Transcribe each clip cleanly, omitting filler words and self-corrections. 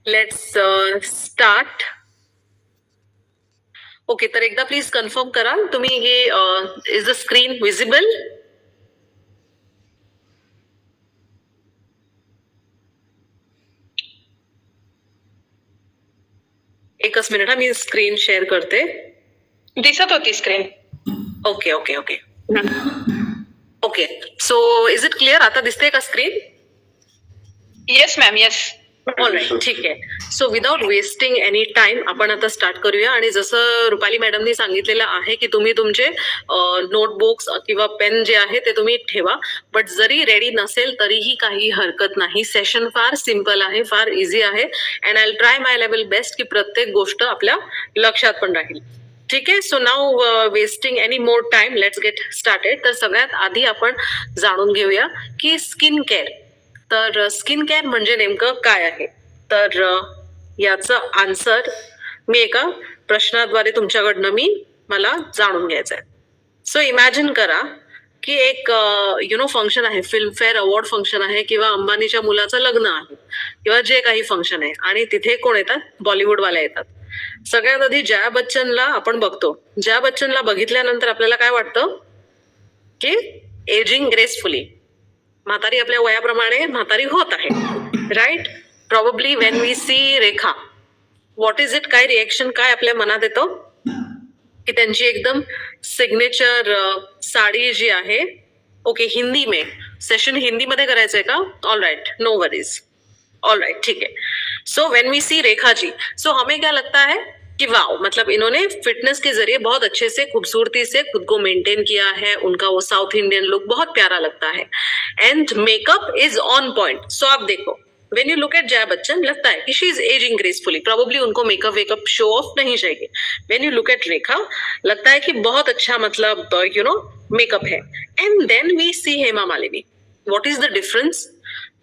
Let's start. Okay, तर एकदा please confirm करा तुम्ही हे इज द स्क्रीन विजिबल. एकच मिनिट हा, मी स्क्रीन शेअर करते. दिसत होती screen. Okay okay okay okay. So is it clear? आता दिसते का screen? Yes ma'am, yes. All right, ठीक आहे. So without wasting any time आपण आता स्टार्ट करूया. आणि जसं रुपाली मॅडमनी सांगितलेलं आहे की तुम्ही तुमचे नोटबुक्स किंवा पेन जे आहे ते तुम्ही ठेवा. बट जरी रेडी नसेल तरीही काही हरकत नाही. सेशन फार सिम्पल आहे, फार इझी आहे. And I try my level best की प्रत्येक गोष्ट आपल्या लक्षात पण राहील. ठीक आहे. So now wasting any more time, let's get started. तर सगळ्यात आधी आपण जाणून घेऊया की स्किन केअर. तर स्किन केअर म्हणजे नेमकं काय आहे? तर याचं आन्सर मी एका प्रश्नाद्वारे तुमच्याकडनं मला जाणून घ्यायचं आहे. सो इमॅजिन करा की एक फंक्शन आहे, फिल्मफेअर अवॉर्ड फंक्शन आहे किंवा अंबानीच्या मुलाचं लग्न आहे किंवा जे काही फंक्शन आहे. आणि तिथे कोण येतात? बॉलिवूडवाले येतात. सगळ्यात आधी जया बच्चनला आपण बघतो. जया बच्चनला बघितल्यानंतर आपल्याला काय वाटतं? की एजिंग ग्रेसफुली, म्हातारी आपल्या वयाप्रमाणे म्हातारी होत आहे. Right? Probably when we see Rekha, what is it? काय रिएक्शन, काय आपल्या मनात येतं? की त्यांची एकदम सिग्नेचर साडी जी आहे. ओके, हिंदी में सेशन हिंदी मध्ये करायचंय का? All right, no worries. All right, ठीक है. So when we see Rekha ji, so हमें क्या लगता है कि वाओ, मतलब इन्होंने फिटनेस के जरिए बहुत अच्छे से खूबसूरती से खुद को मेंटेन किया है. उनका वो साउथ इंडियन लुक बहुत प्यारा लगता है. And makeup is on point. So आप देखो, when you look at Jaya Bachchan लगता है कि she is ageing gracefully. Probably उनको मेकअप वेकअप शो ऑफ नहीं चाहिए. When you look at Rekha लगता है कि बहुत अच्छा, मतलब मेकअप है. And then we see Hema Malini. What is the difference?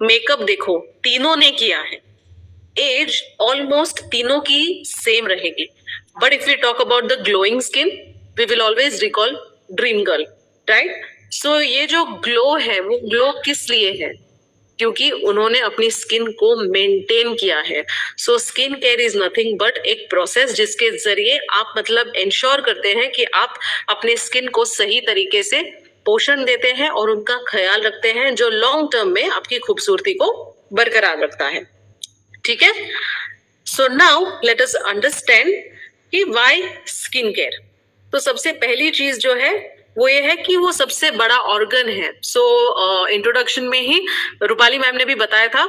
Makeup देखो, तीनों ने किया है. एज ऑलमोस्ट तीनों की सेम रहेगी. But if we talk about the glowing skin, we will always recall dream girl. Right? So ये जो ग्लो है, वो ग्लो किस लिए है? क्योंकि उन्होंने अपनी स्किन को मेंटेन किया है. So skin care is nothing but एक प्रोसेस जिसके जरिए आप मतलब इंश्योर करते हैं कि आप अपने स्किन को सही तरीके से पोषण देते हैं और उनका ख्याल रखते हैं, जो लॉन्ग टर्म में आपकी खूबसूरती को बरकरार रखता है. ठीक है. So now let us understand कि व्हाई स्किन केयर. तो सबसे पहली चीज जो है वो ये है कि वो सबसे बड़ा ऑर्गन है. सो इंट्रोडक्शन में ही रूपाली मैम ने भी बताया था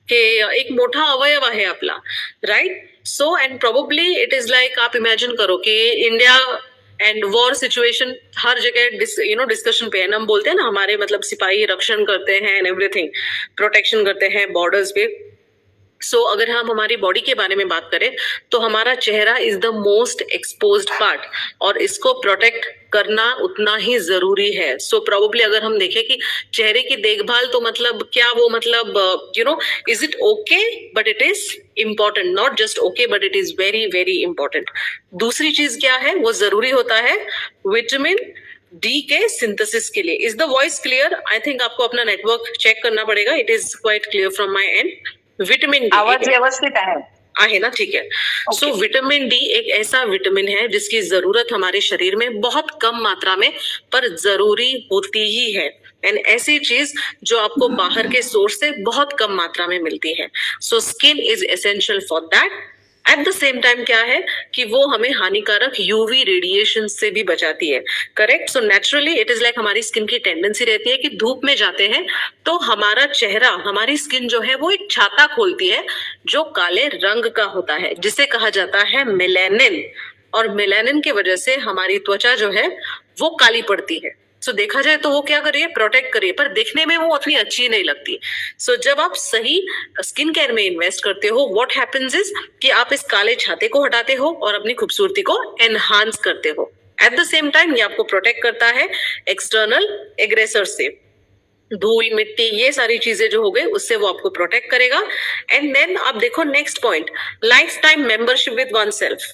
कि एक मोठा अवयव आहे आपला. Right? So and probably it is like, आप इमेजिन करो कि इंडिया एंड वॉर सिचुएशन हर जगह डिस्कशन पे है. हम बोलते हैं ना, हमारे मतलब सिपाही रक्षण करते हैं एंड एवरीथिंग, प्रोटेक्शन करते हैं बॉर्डर्स पे. सो अगर हम हमारी बॉडी के बारे में बात करें तो हमारा चेहरा is the most exposed part और इसको प्रोटेक्ट करना उतना ही जरूरी है. सो प्रोबेबली अगर हम देखें कि चेहरे की देखभाल, तो मतलब क्या वो मतलब is it okay, but it is important. Not just okay but it is very very important. दूसरी चीज क्या है? वो जरूरी होता है विटामिन डी के सिंथेसिस के लिए. Is the voice clear? I think आपको अपना नेटवर्क चेक करना पड़ेगा. It is quite clear from my end. Vitamin D आवाज व्यवस्थित आहे ना? ठीक है. सो विटामिन डी एक ऐसा विटामिन है जिसकी जरूरत हमारे शरीर में बहुत कम मात्रा में पर जरूरी होती ही है. एंड ऐसी चीज जो आपको बाहर के सोर्स से बहुत कम मात्रा में मिलती है. So skin is essential for that. Eight the same time क्या है कि वो हमें हानिकारक यूवी रेडिएशन से भी बचाती है. Correct? So naturally it is like, हमारी स्किन की टेंडेंसी रहती है कि धूप में जाते हैं तो हमारा चेहरा, हमारी स्किन जो है वो एक छाता खोलती है जो काले रंग का होता है, जिसे कहा जाता है मेलानिन. और मेलानिन की वजह से हमारी त्वचा जो है वो काली पड़ती है. सो देखा जाए तो वो क्या करिए? प्रोटेक्ट करिए, पर दिखने में वो उतनी अच्छी नहीं लगती. सो जब आप सही स्किन केयर में इन्वेस्ट करते हो, व्हाट हैपेंस इज कि आप इस काले छाते को हटाते हो और अपनी खूबसूरती को एनहांस करते हो. एट द सेम टाइम ये आपको प्रोटेक्ट करता है एक्सटर्नल एग्रेसर से. धूल मिट्टी ये सारी चीजें जो हो गई उससे वो आपको प्रोटेक्ट करेगा. एंड देन आप देखो next point, life time membership विद वन सेल्फ.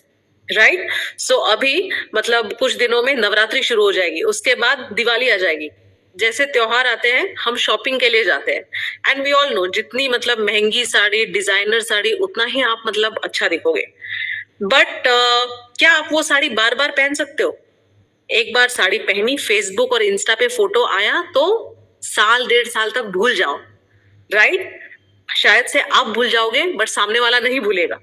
राइट? सो अभी मतलब कुछ दिनों में नवरात्रि शुरू हो जाएगी, उसके बाद दिवाली आ जाएगी. जैसे त्योहार आते हैं हम शॉपिंग के लिए जाते हैं एंड वी ऑल नो जितनी मतलब महंगी साड़ी डिजाइनर साड़ी उतना ही आप मतलब अच्छा दिखोगे बट क्या आप वो साड़ी बार बार पहन सकते हो? एक बार साड़ी पहनी फेसबुक और इंस्टा पे फोटो आया तो साल 1.5 साल तक भूल जाओ, राइट? शायद से आप भूल जाओगे बट सामने वाला नहीं भूलेगा।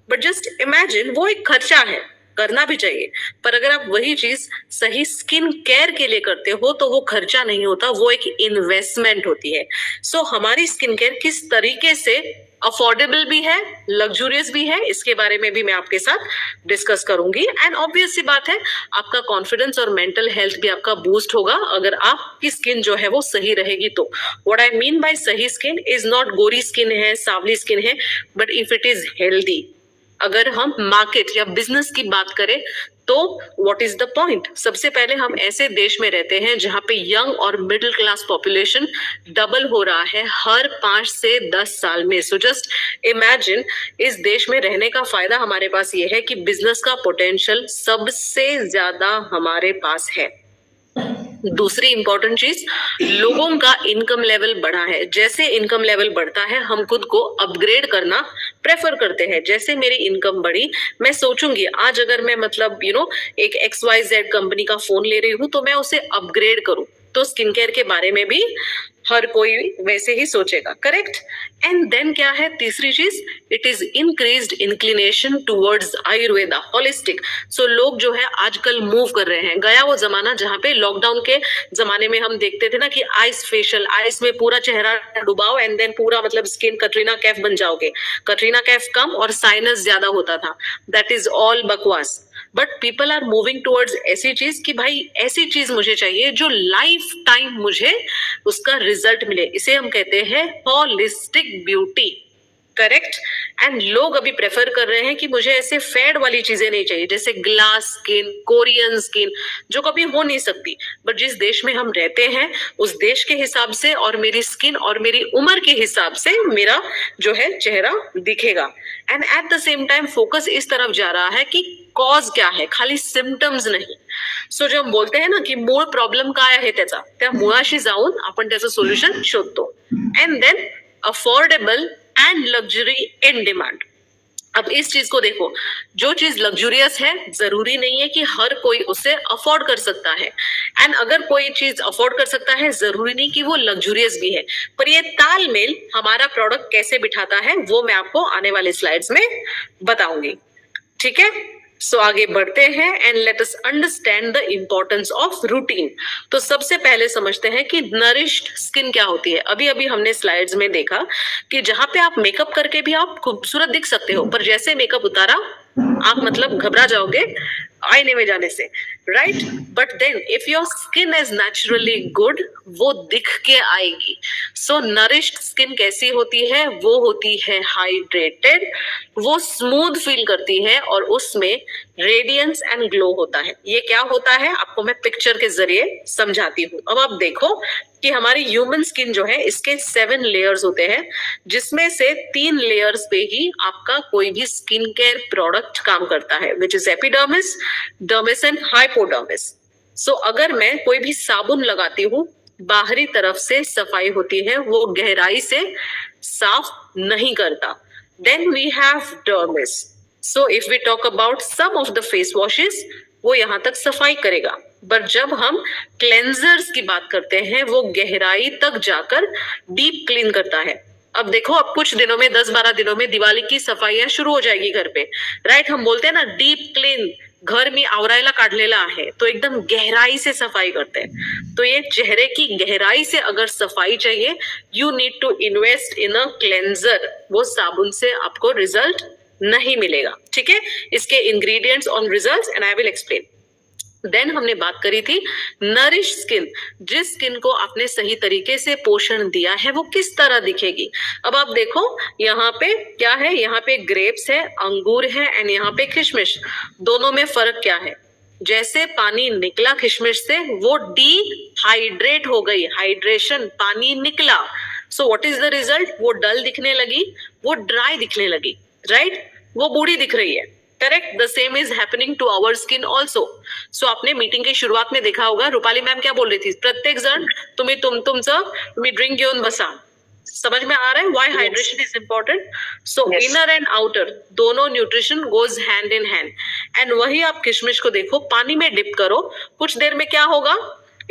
बट जस्ट इमेजिन वो एक खर्चा है, करना भी चाहिए, पर अगर आप वही चीज सही स्किन केयर के लिए करते हो तो वो खर्चा नहीं होता, वो एक इन्वेस्टमेंट होती है। सो हमारी स्किन केयर किस तरीके से अफोर्डेबल भी है, लग्जूरियस भी है, इसके बारे में भी मैं आपके साथ डिस्कस करूंगी। एंड ऑब्वियस सी बात है, आपका कॉन्फिडेंस और मेंटल हेल्थ भी आपका बूस्ट होगा अगर आपकी स्किन जो है वो सही रहेगी तो। व्हाट आई मीन बाय सही स्किन इज नॉट गोरी स्किन है, सावली स्किन है, but if it is healthy. अगर हम मार्केट या बिजनेस की बात करें तो व्हाट इज द पॉइंट? सबसे पहले हम ऐसे देश में रहते हैं जहां पे यंग और मिडिल क्लास पॉपुलेशन डबल हो रहा है हर 5 से 10 साल में। सो जस्ट इमेजिन, इस देश में रहने का फायदा हमारे पास ये है कि बिजनेस का पोटेंशियल सबसे ज्यादा हमारे पास है। दूसरी इंपॉर्टेंट चीज, लोगों का इनकम लेवल बढ़ा है। जैसे इनकम लेवल बढ़ता है हम खुद को अपग्रेड करना प्रेफर करते हैं। जैसे मेरी इनकम बढ़ी, मैं सोचूंगी आज अगर मैं मतलब एक XYZ कंपनी का फोन ले रही हूँ तो मैं उसे अपग्रेड करूँ। तो स्किन केयर के बारे में भी हर कोई वैसे ही सोचेगा, करेक्ट? एंड देन क्या है तीसरी चीज, it is increased inclination towards Ayurveda, holistic. So लोग जो है आजकल मूव कर रहे हैं। गया वो जमाना जहां पे लॉकडाउन के जमाने में हम देखते थे ना कि आइस फेशियल, आइस में पूरा चेहरा डुबाओ एंड देन पूरा मतलब स्किन कटरीना कैफ बन जाओगे। कटरीना कैफ कम और साइनस ज्यादा होता था। दैट इज ऑल बकवास। But people are moving towards ऐसी चीज कि भाई ऐसी चीज मुझे चाहिए जो लाइफ टाइम मुझे उसका रिजल्ट मिले। इसे हम कहते हैं होलिस्टिक ब्यूटी, करेक्ट? एंड लोग अभी प्रेफर कर रहे हैं कि मुझे ऐसे फेड वाली चीजें नहीं चाहिए जैसे ग्लास स्किन, कोरियन स्किन, जो कभी हो नहीं सकती। बट जिस देश में हम रहते हैं उस देश के हिसाब से और मेरी स्किन और मेरी उम्र के हिसाब से मेरा जो है चेहरा दिखेगा। And at the same time focus इस तरफ जा रहा है कि कॉज क्या है, खाली सिम्पटम्स नाही। सो जो हम बोलते हैं ना की मूळ प्रॉब्लेम काय आहे त्याचा, त्या मुळाशी जाऊन आपण त्याचं सोल्युशन शोधतो। And then affordable and luxury in demand. अब इस चीज को देखो, जो चीज लग्जूरियस है जरूरी नहीं है कि हर कोई उसे अफोर्ड कर सकता है। एंड अगर कोई चीज अफोर्ड कर सकता है जरूरी नहीं कि वो लग्जूरियस भी है। पर ये तालमेल हमारा प्रोडक्ट कैसे बिठाता है वो मैं आपको आने वाले स्लाइड्स में बताऊंगी, ठीक है? सो आगे बढ़ते हैं and let us understand the importance of routine. तो सबसे पहले समझते हैं कि नरिश्ड स्किन क्या होती है। अभी अभी हमने स्लाइड्स में देखा कि जहां पे आप मेकअप करके भी आप खूबसूरत दिख सकते हो, पर जैसे मेकअप उतारा आप मतलब घबरा जाओगे आईने में जाने से, right? But then if your skin is naturally good, वो दिख के आएगी। सो नरिश्ड स्किन कैसी होती है? वो होती है हाइड्रेटेड, वो स्मूथ फील करती है और उसमें रेडियंस एंड ग्लो होता है। ये क्या होता है आपको मैं पिक्चर के जरिए समझाती हूँ। अब आप देखो कि हमारी ह्यूमन स्किन जो है इसके 7 लेयर्स होते हैं, जिसमें से 3 लेयर्स पे ही आपका कोई भी स्किन केयर प्रोडक्ट काम करता है, which is epidermis, dermis end hypodermis. So अगर मैं कोई भी साबुन लगाती हूँ, बाहरी तरफ से सफाई होती है, वो गहराई से साफ नहीं करता। Then we have dermis. So if we talk about some of the face washes, वो यहां तक सफाई करेगा। पर जब हम क्लेंजर्स की बात करते हैं वो गहराई तक जाकर डीप क्लीन करता है। अब देखो, अब कुछ दिनों में 10-12 दिनों में दिवाली की सफाईयां शुरू हो जाएगी घर पे, राइट? हम बोलते हैं ना डीप क्लीन, घर में आवरायला काढलेला आहे, तो एकदम गहराई से सफाई करते हैं। तो ये चेहरे की गहराई से अगर सफाई चाहिए, you need to invest in a cleanser. वो साबुन से आपको रिजल्ट नहीं मिलेगा, ठीक है? इसके ingredients on results and I will explain. Then हमने बात करी थी नरिश स्किन। जिस स्किन को आपने सही तरीके से पोषण दिया है वो किस तरह दिखेगी। अब आप देखो यहाँ पे क्या है, यहाँ पे ग्रेप्स है, अंगूर है एंड यहाँ पे किशमिश। दोनों में फर्क क्या है? जैसे पानी निकला किशमिश से वो डिहाइड्रेट हो गई, हाइड्रेशन, पानी निकला। So what is the result? वो डल दिखने लगी, वो ड्राई दिखने लगी, राइट? वो बूढ़ी दिख रही है। Correct, the same is happening to our skin also. So आपने मीटिंग की शुरुआत में देखा होगा रुपाली मैम क्या बोल रही थी, प्रत्येक जण तुम्ही ड्रिंक घेऊन बसा. समझ में आ रहा है why Yes. Hydration is important. So Yes. Inner and outer दोनों nutrition goes hand in hand. And वही आप किशमिश को देखो, पानी में डिप करो, कुछ देर में क्या होगा,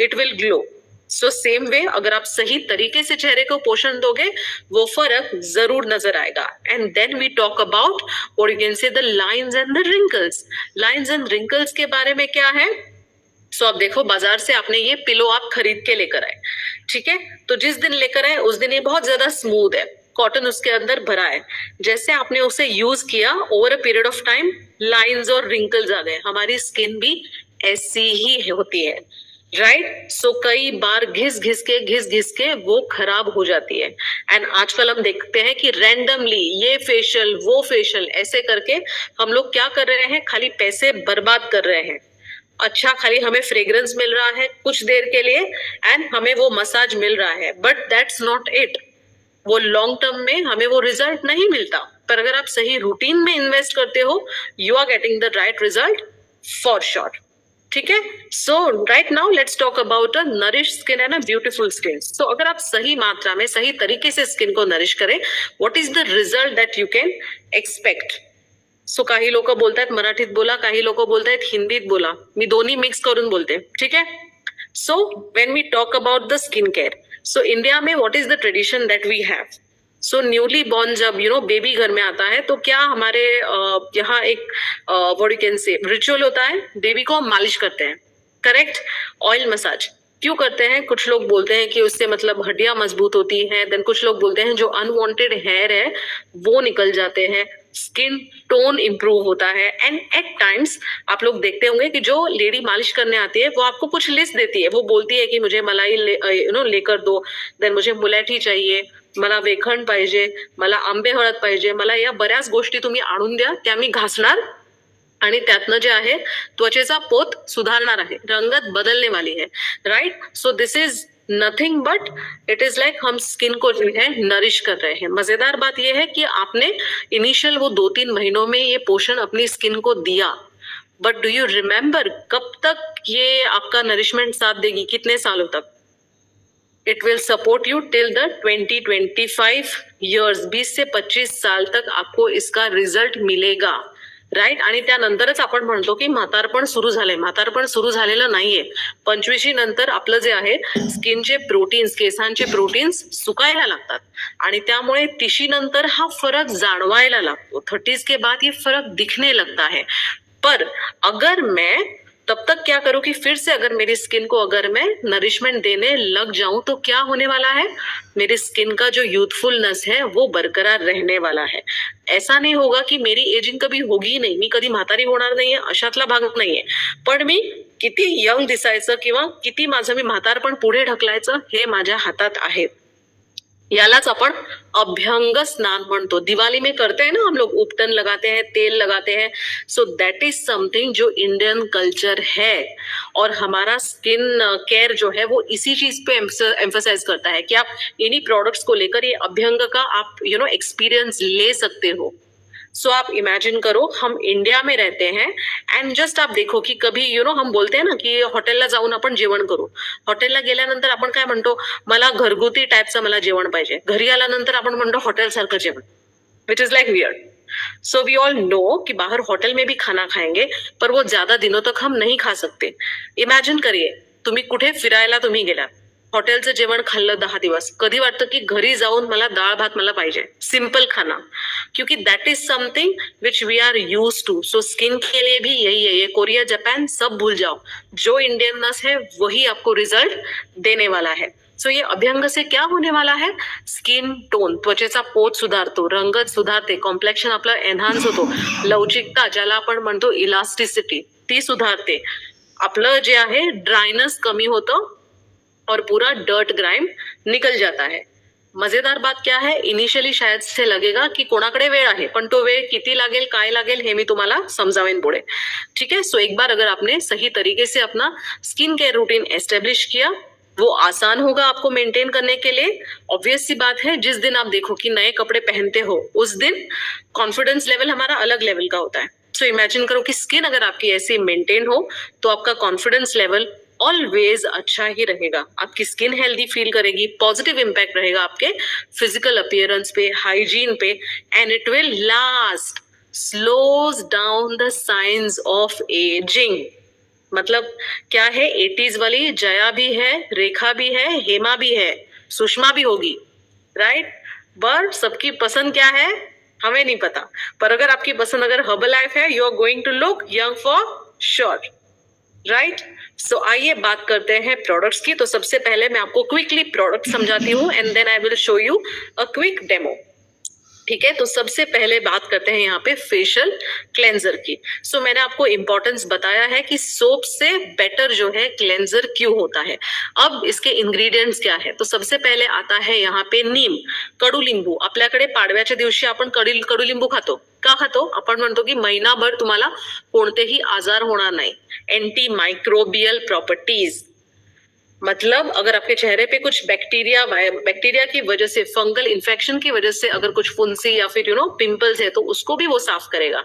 it will glow. So same way अगर आप सही तरीके से चेहरे को पोषण दोगे वो फर्क जरूर नजर आएगा. And then we talk about what you can say the lines and the wrinkles. Lines and wrinkles के बारे में क्या है. सो आप देखो बाजार से आपने ये पिलो आप खरीद के लेकर आए, ठीक है, तो जिस दिन लेकर आए उस दिन ये बहुत ज्यादा स्मूथ है, कॉटन उसके अंदर भरा है. जैसे आपने उसे यूज किया over a period of time lines और रिंकल्स आ गए. हमारी स्किन भी ऐसी ही होती है, राइट. सो कई बार घिस घिस के वो खराब हो जाती है. एंड आजकल हम देखते हैं कि रैंडमली ये फेशियल वो फेशियल ऐसे करके हम लोग क्या कर रहे हैं, खाली पैसे बर्बाद कर रहे हैं. अच्छा, खाली हमें फ्रेग्रेंस मिल रहा है कुछ देर के लिए एंड हमें वो मसाज मिल रहा है, बट दैट्स नॉट इट. वो लॉन्ग टर्म में हमें वो रिजल्ट नहीं मिलता. पर अगर आप सही रूटीन में इन्वेस्ट करते हो you are getting the right result for sure. ठीक है. So right now let's talk about a nourish skin and a beautiful skin. So अगर आप सही मात्रा में सही तरीके से स्किन को नरिश करें, what is the result that you can expect. So काही लोक बोलतायत मराठीत बोला, काही लोक बोलतायत हिंदीत बोला, मी दोन्ही मिक्स करून बोलते, ठीक है. So when we talk about the skin care, so India में what is the tradition that we have. So newly born जब बेबी घर में आता है तो क्या हमारे यहाँ एक what you can say ritual होता है, बेबी को हम मालिश करते हैं, करेक्ट. ऑयल मसाज क्यों करते हैं. कुछ लोग बोलते हैं कि उससे मतलब हड्डियां मजबूत होती हैं. देन कुछ लोग बोलते हैं जो अनवांटेड हेयर है वो निकल जाते हैं, स्किन टोन इंप्रूव होता है. एंड एट टाइम्स आप लोग देखते होंगे कि जो लेडी मालिश करने आती है वो आपको कुछ लिस्ट देती है. वो बोलती है कि मुझे मलाई लेकर दो, देन मुझे मुलैठी चाहिए, मला वेखण पाहिजे, मला आंबे हळद पाहिजे, मला या बऱ्याच गोष्टी तुम्ही आणून द्या, त्या मी घासणार आणि त्यातनं जे आहे त्वचेचा पोत सुधारणार आहे, रंगत बदलने वाली है, right. So this is nothing but it is like हम स्किन को जो है नरिश कर रहे हैं. मजेदार बात यह है कि आपने इनिशियल वो 2-3 महीनों में ये पोषण अपनी स्किन को दिया, बट डू यू रिमेम्बर कब तक ये आपका नरिशमेंट साथ देगी, कितने सालों तक. It will support you till the 20-25 years. 20 से 25 साल तक आपको इसका रिजल्ट मिलेगा, राईट. आणि त्यानंतरच आपण म्हणतो की म्हातारपण सुरू झालंय. म्हातारपण सुरू झालेलं नाहीये. 25 नंतर आपलं जे आहे स्किनचे प्रोटीन्स, केसांचे प्रोटीन्स सुकायला लागतात आणि त्यामुळे 30 नंतर हा फरक जाणवायला लागतो. 30 के बाद ये फरक दिखने लगता है. पर अगर मैं तब तक क्या करूं कि फिर से अगर मेरी स्किन को अगर मैं नरिशमेंट देने लग जाऊं तो क्या होने वाला है, मेरी स्किन का जो यूथफुलनेस है वो बरकरार रहने वाला है. ऐसा नहीं होगा की मेरी एजिंग कभी होगी नाही, मी कधी म्हातारी होणार नाहीये, अशातला भाग नाहीये. पण मी किती यंग दिसायचं किंवा किती माझं मी म्हातारपण पुढे ढकलायचं हे माझ्या हातात आहे. यालाच आपण अभ्यंग स्नान म्हणतो. दिवाली में करते हैं ना हम लोग, उपटन लगाते हैं, तेल लगाते हैं. सो दैट इज समथिंग जो इंडियन कल्चर है और हमारा स्किन केयर जो है वो इसी चीज पे एम्फसाइज करता है कि आप इन्हीं प्रोडक्ट्स को लेकर ये अभ्यंग का आप एक्सपीरियंस ले सकते हो. सो आप इमेजिन करो हम इंडिया में रहते हैं एंड जस्ट आप देखो की कभी हम बोलते हैं ना की हॉटेलला जाऊन आपण जेवण करू. हॉटेलला गेल्यानंतर आपण काय म्हणतो, मला घरगुती टाईपचं मला जेवण पाहिजे. घरी आल्यानंतर आपण म्हणतो हॉटेल सारखं जेवण, which is like weird. So we all know कि बाहर होटल में भी खाना खाएंगे पर वो ज्यादा दिनों तक हम नहीं खा सकते. इमॅजिन करिए तुम्ही कुठे फिरायला तुम्ही गेला, हॉटेलचं जेवण खाल्लं 10 दिवस, कधी वाटतं की घरी जाऊन मला डाळ भात मला पाहिजे, सिंपल खाना, क्योंकि that is something which we are use to. So skin के लिए भी यही है, ये कोरिया जापान सब भूल जाओ, जो इंडियननेस है वही आपको रिजल्ट देने वाला है. सो ये अभ्यंग से क्या होने वाला है, स्किन टोन, त्वचेचा पोत सुधारतो, रंगत सुधारते, कॉम्प्लेक्शन आपलं एनहान्स होतो, लवचिकता ज्याला आपण म्हणतो इलास्टिसिटी ती सुधारते, आपलं जे आहे ड्रायनेस कमी होतं और पूरा डर्ट ग्राइम निकल जाता है. मजेदार बात क्या है, इनिशियली शायद से लगेगा की कोणाकडे वेळ आहे, पण तो वेळ किती लागेल काय लागेल हे मी तुम्हाला समजावेन पुढे, ठीक है. सो एक बार अगर आपने सही तरीके से अपना स्किन केयर रूटीन एस्टेब्लिश किया, वो आसान होगा आपको मेंटेन करने के लिए. ऑब्वियस सी बात है, जिस दिन आप देखो कि नए कपड़े पहनते हो उस दिन कॉन्फिडेंस लेवल हमारा अलग लेवल का होता है. सो इमेजिन करो कि स्किन अगर आपकी ऐसी मेंटेन हो तो आपका कॉन्फिडेंस लेवल ऑलवेज अच्छा ही रहेगा, आपकी स्किन हेल्दी फील करेगी, पॉजिटिव इम्पैक्ट रहेगा आपके physical appearance pay, hygiene pay, end it will last, slows down the science of ageing. मतलब क्या है, 80s वाली जया भी है, रेखा भी है, हेमा भी है, सुषमा भी होगी, राइट? बट सबकी पसंद क्या है हमें नहीं पता, पर अगर आपकी पसंद अगर हर्बल लाइफ है, you are going to look young for sure, right? So आइए बात करते हैं प्रोडक्ट्स की। तो सबसे पहले मैं आपको क्विकली प्रोडक्ट समझाती हूँ and then I will show you a quick demo. ठीक है, तो सबसे पहले बात करते हैं यहाँ पे फेशियल क्लेंजर की। सो मैंने आपको इंपॉर्टेंस बताया है कि सोप से बेटर जो है क्लेंजर क्यों होता है। अब इसके इंग्रेडिएंट्स क्या है, तो सबसे पहले आता है यहाँ पे नीम, कडुलिंबू। आपल्याकडे पाडव्याच्या दिवशी आपण कडुलिंबू खातो, का खातो? आपण म्हणतो की महिनाभर तुम्हाला कोणतेही आजार होणार नाही, एंटी माइक्रोबियल प्रॉपर्टीज। मतलब अगर आपके चेहरे पे कुछ बैक्टीरिया की वजह से, फंगल इन्फेक्शन की वजह से अगर कुछ फुंसी या फिर पिंपल्स है, तो उसको भी वो साफ करेगा।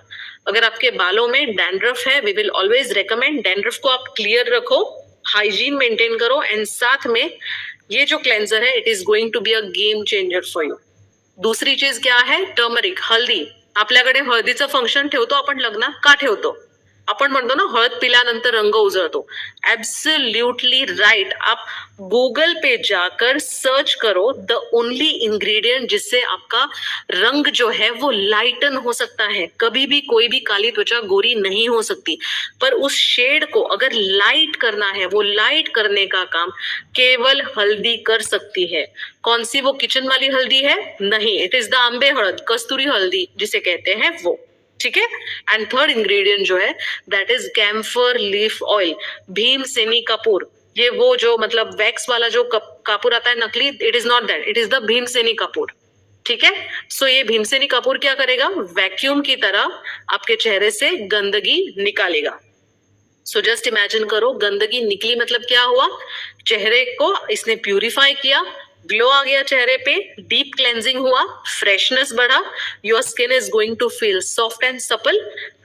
अगर आपके बालों में डैंड्रफ है, we will always recommend dandruff को आप क्लियर रखो, हाइजीन मेंटेन करो, एंड साथ में ये जो क्लेंजर है it is going to be a game changer for you. दूसरी चीज क्या है, टर्मरिक, हल्दी। आपल्याकडे हळदीचं फंक्शन ठेवतो आपण लग्नात, का ठेवतो? आपण म्हणतो ना हळद पिल्यानंतर रंग उजळतो। Absolutely right. आप गूगल पे जाकर सर्च करो द ओनली इंग्रेडिएंट जिससे आपका रंग जो है वो लाइटन हो सकता है। कभी भी कोई भी काली त्वचा गोरी नहीं हो सकती, पर उस शेड को अगर लाइट करना है, वो लाइट करने का काम केवल हल्दी कर सकती है। कौन सी वो किचन वाली हल्दी है? नहीं, इट इज द आंबे हळद, कस्तूरी हल्दी जिसे कहते हैं वो। ठीक है, एंड थर्ड इंग्रेडिएंट जो है that is camphor leaf oil, भीमसेनी कपूर। ये वो जो मतलब वैक्स वाला जो कपूर आता है नकली, it is not that, it is the Bhimseni Kapoor. ठीक है, सो ये भीमसेनी कपूर क्या करेगा, वैक्यूम की तरह आपके चेहरे से गंदगी निकालेगा। सो जस्ट इमेजिन करो, गंदगी निकली मतलब क्या हुआ, चेहरे को इसने प्यूरिफाई किया, ग्लो आ गया चेहरे पे, डीप क्लेंजिंग हुआ, फ्रेशनेस बढ़ा, your skin is going to feel soft and supple,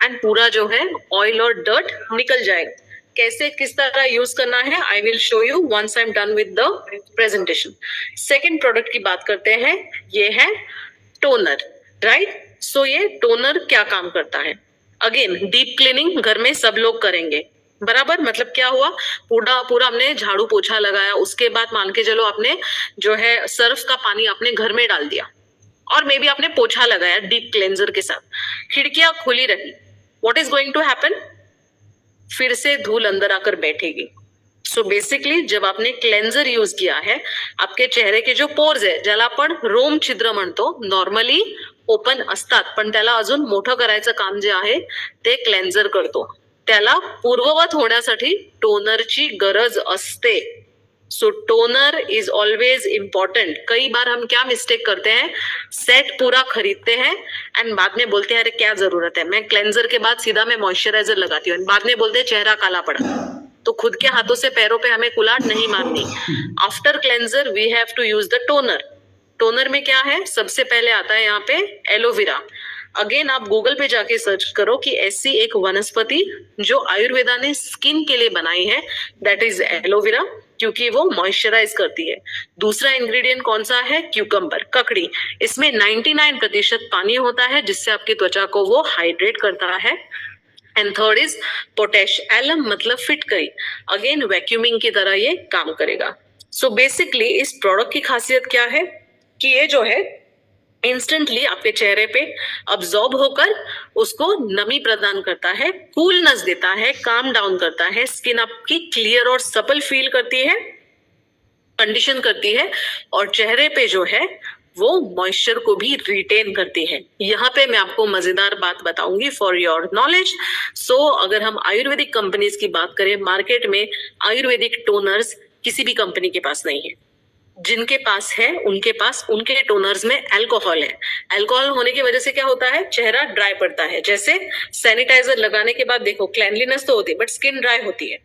and पूरा जो है ऑयल और डर्ट निकल जाएगा। कैसे, किस तरह यूज करना है, I will show you once I am done with the presentation. Second product की बात करते हैं, ये है टोनर, राइट? सो ये टोनर क्या काम करता है, अगेन डीप क्लीनिंग घर में सब लोग करेंगे, बराबर? मतलब क्या हुआ, पूरा पूरा हमने झाड़ू पोछा लगाया, उसके बाद मान के चलो आपने जो है सर्फ का पानी अपने घर में डाल दिया, और मे बी आपने पोछा लगाया डीप क्लेंजर के साथ, खिड़कियां खुली रही, what is going to happen, फिर से धूल अंदर आकर बैठेगी। सो बेसिकली जब आपने क्लेंजर यूज किया है, आपके चेहरे के जो पोर्स आहे, ज्याला आपण रोम छिद्र म्हणतो, नॉर्मली ओपन असतात, पण त्याला अजून मोठं करायचं काम जे आहे ते क्लेंजर करतो। त्याला पूर्ववत होण्यासाठी टोनरची गरज असते। So toner is always important. कई बार हम क्या मिस्टेक करते हैं, सेट पूरा खरीदते हैं एंड बाद में बोलते हैं अरे क्या जरूरत है, मैं क्लेंजर के बाद सीधा मैं मॉइस्चराइजर लगाती हूँ, बाद में बोलते हैं चेहरा काला पड़ा। तो खुद के हाथों से पैरों पे हमें कुल्हाड़ नहीं मारनी। After cleanser we have to use the toner. Toner में क्या है, सबसे पहले आता है यहाँ पे एलोवेरा। अगेन आप गूगल पे जाके सर्च करो कि ऐसी एक वनस्पति जो आयुर्वेदा ने स्किन के लिए बनाई है, दैट इज एलोवेरा, क्योंकि वो मॉइस्चराइज करती है। दूसरा इंग्रेडिएंट कौन सा है, क्यूकम्बर, ककड़ी। इसमें 99% पानी होता है जिससे आपकी त्वचा को वो हाइड्रेट करता है। एंड थर्ड इज पोटैश, एलम मतलब फिटकरी, अगेन वैक्यूमिंग की तरह ये काम करेगा। सो बेसिकली इस प्रोडक्ट की खासियत क्या है कि ये जो है इंस्टेंटली आपके चेहरे पे अब्सॉर्ब होकर उसको नमी प्रदान करता है, कूलनेस देता है, काम डाउन करता है, स्किन आपकी क्लियर और सपल फील करती है, कंडीशन करती है, और चेहरे पे जो है वो मॉइस्चर को भी रिटेन करती है। यहाँ पे मैं आपको मजेदार बात बताऊंगी फॉर योर नॉलेज। सो अगर हम आयुर्वेदिक कंपनीज की बात करें, मार्केट में आयुर्वेदिक टोनर्स किसी भी कंपनी के पास नहीं है। जिनके पास है उनके पास उनके टोनर्स में अल्कोहल है। अल्कोहल होने की वजह से क्या होता है, चेहरा ड्राई पड़ता है। जैसे सैनिटाइजर लगाने के बाद देखो क्लैनलीनेस तो होती है बट स्किन ड्राई होती है।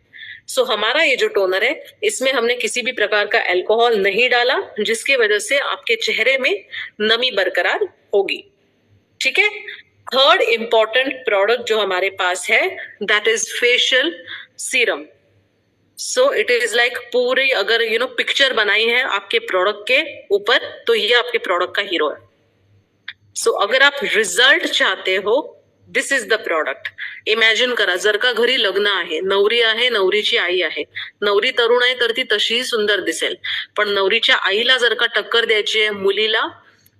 सो हमारा ये जो टोनर है इसमें हमने किसी भी प्रकार का अल्कोहल नहीं डाला, जिसकी वजह से आपके चेहरे में नमी बरकरार होगी। ठीक है, थर्ड इंपॉर्टेंट प्रोडक्ट जो हमारे पास है that is facial serum. So it is like पूरी अगर पिक्चर बनाई है आपके प्रोडक्ट के ऊपर तो ये आपके प्रोडक्ट का हीरो है. सो अगर आप रिझल्ट चाहते हो दिस इज द प्रोडक्ट. इमॅजिन करा जर का घरी लग्न आहे, नवरी आहे, नवरीची आई आहे. नवरी तरुण आहे तर ती तशीही सुंदर दिसेल, पण नवरीच्या आईला जर का टक्कर द्यायची आहे मुलीला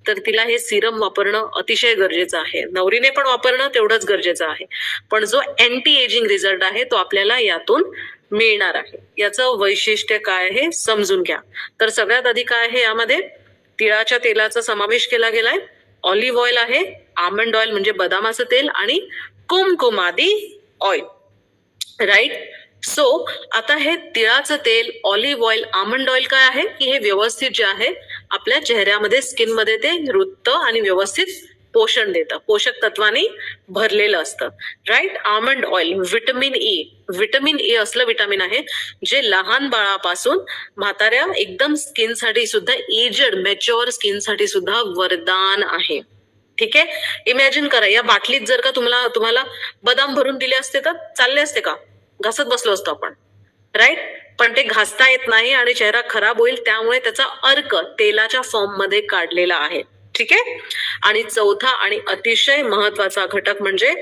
तर तिला हे सिरम वापरणं अतिशय गरजेचं आहे. नवरीने पण वापरणं तेवढंच गरजेचं आहे, पण जो अँटी एजिंग रिझल्ट आहे तो आपल्याला यातून मिळणार आहे. याचं वैशिष्ट्य काय आहे समजून घ्या. तर सगळ्यात आधी काय आहे यामध्ये तिळाच्या तेलाचा समावेश केला गेलाय, ऑलिव्ह ऑइल आहे, आमंड ऑइल म्हणजे बदामाचं तेल आणि कुमकुमादी ऑइल. राईट. सो आता हे तिळाचं तेल, ऑलिव्ह ऑइल, आमंड ऑइल काय आहे की हे व्यवस्थित जे आहे आपल्या चेहऱ्यामध्ये स्किन मध्ये ते रुततं आणि व्यवस्थित पोषण देतं, पोषक तत्वांनी भरलेलं असतं. Right. Almond oil vitamin E. Vitamin E असलं विटामिन आहे जे लहान बाळापासून म्हाताऱ्या एकदम स्किनसाठी सुद्धा, एजड मॅच्युअर स्किनसाठी सुद्धा वरदान आहे. ठीक आहे. इमॅजिन करा या बाटलीत जर का तुम्हाला बदाम भरून दिले असते तर चालले असते का? घासत बसलो असतो आपण. राईट. पण ते घासता येत नाही आणि चेहरा खराब होईल, त्यामुळे त्याचा अर्क तेलाच्या फॉर्म मध्ये काढलेला आहे. ठीक आहे. आणि चौथा आणि अतिशय महत्वाचा घटक म्हणजे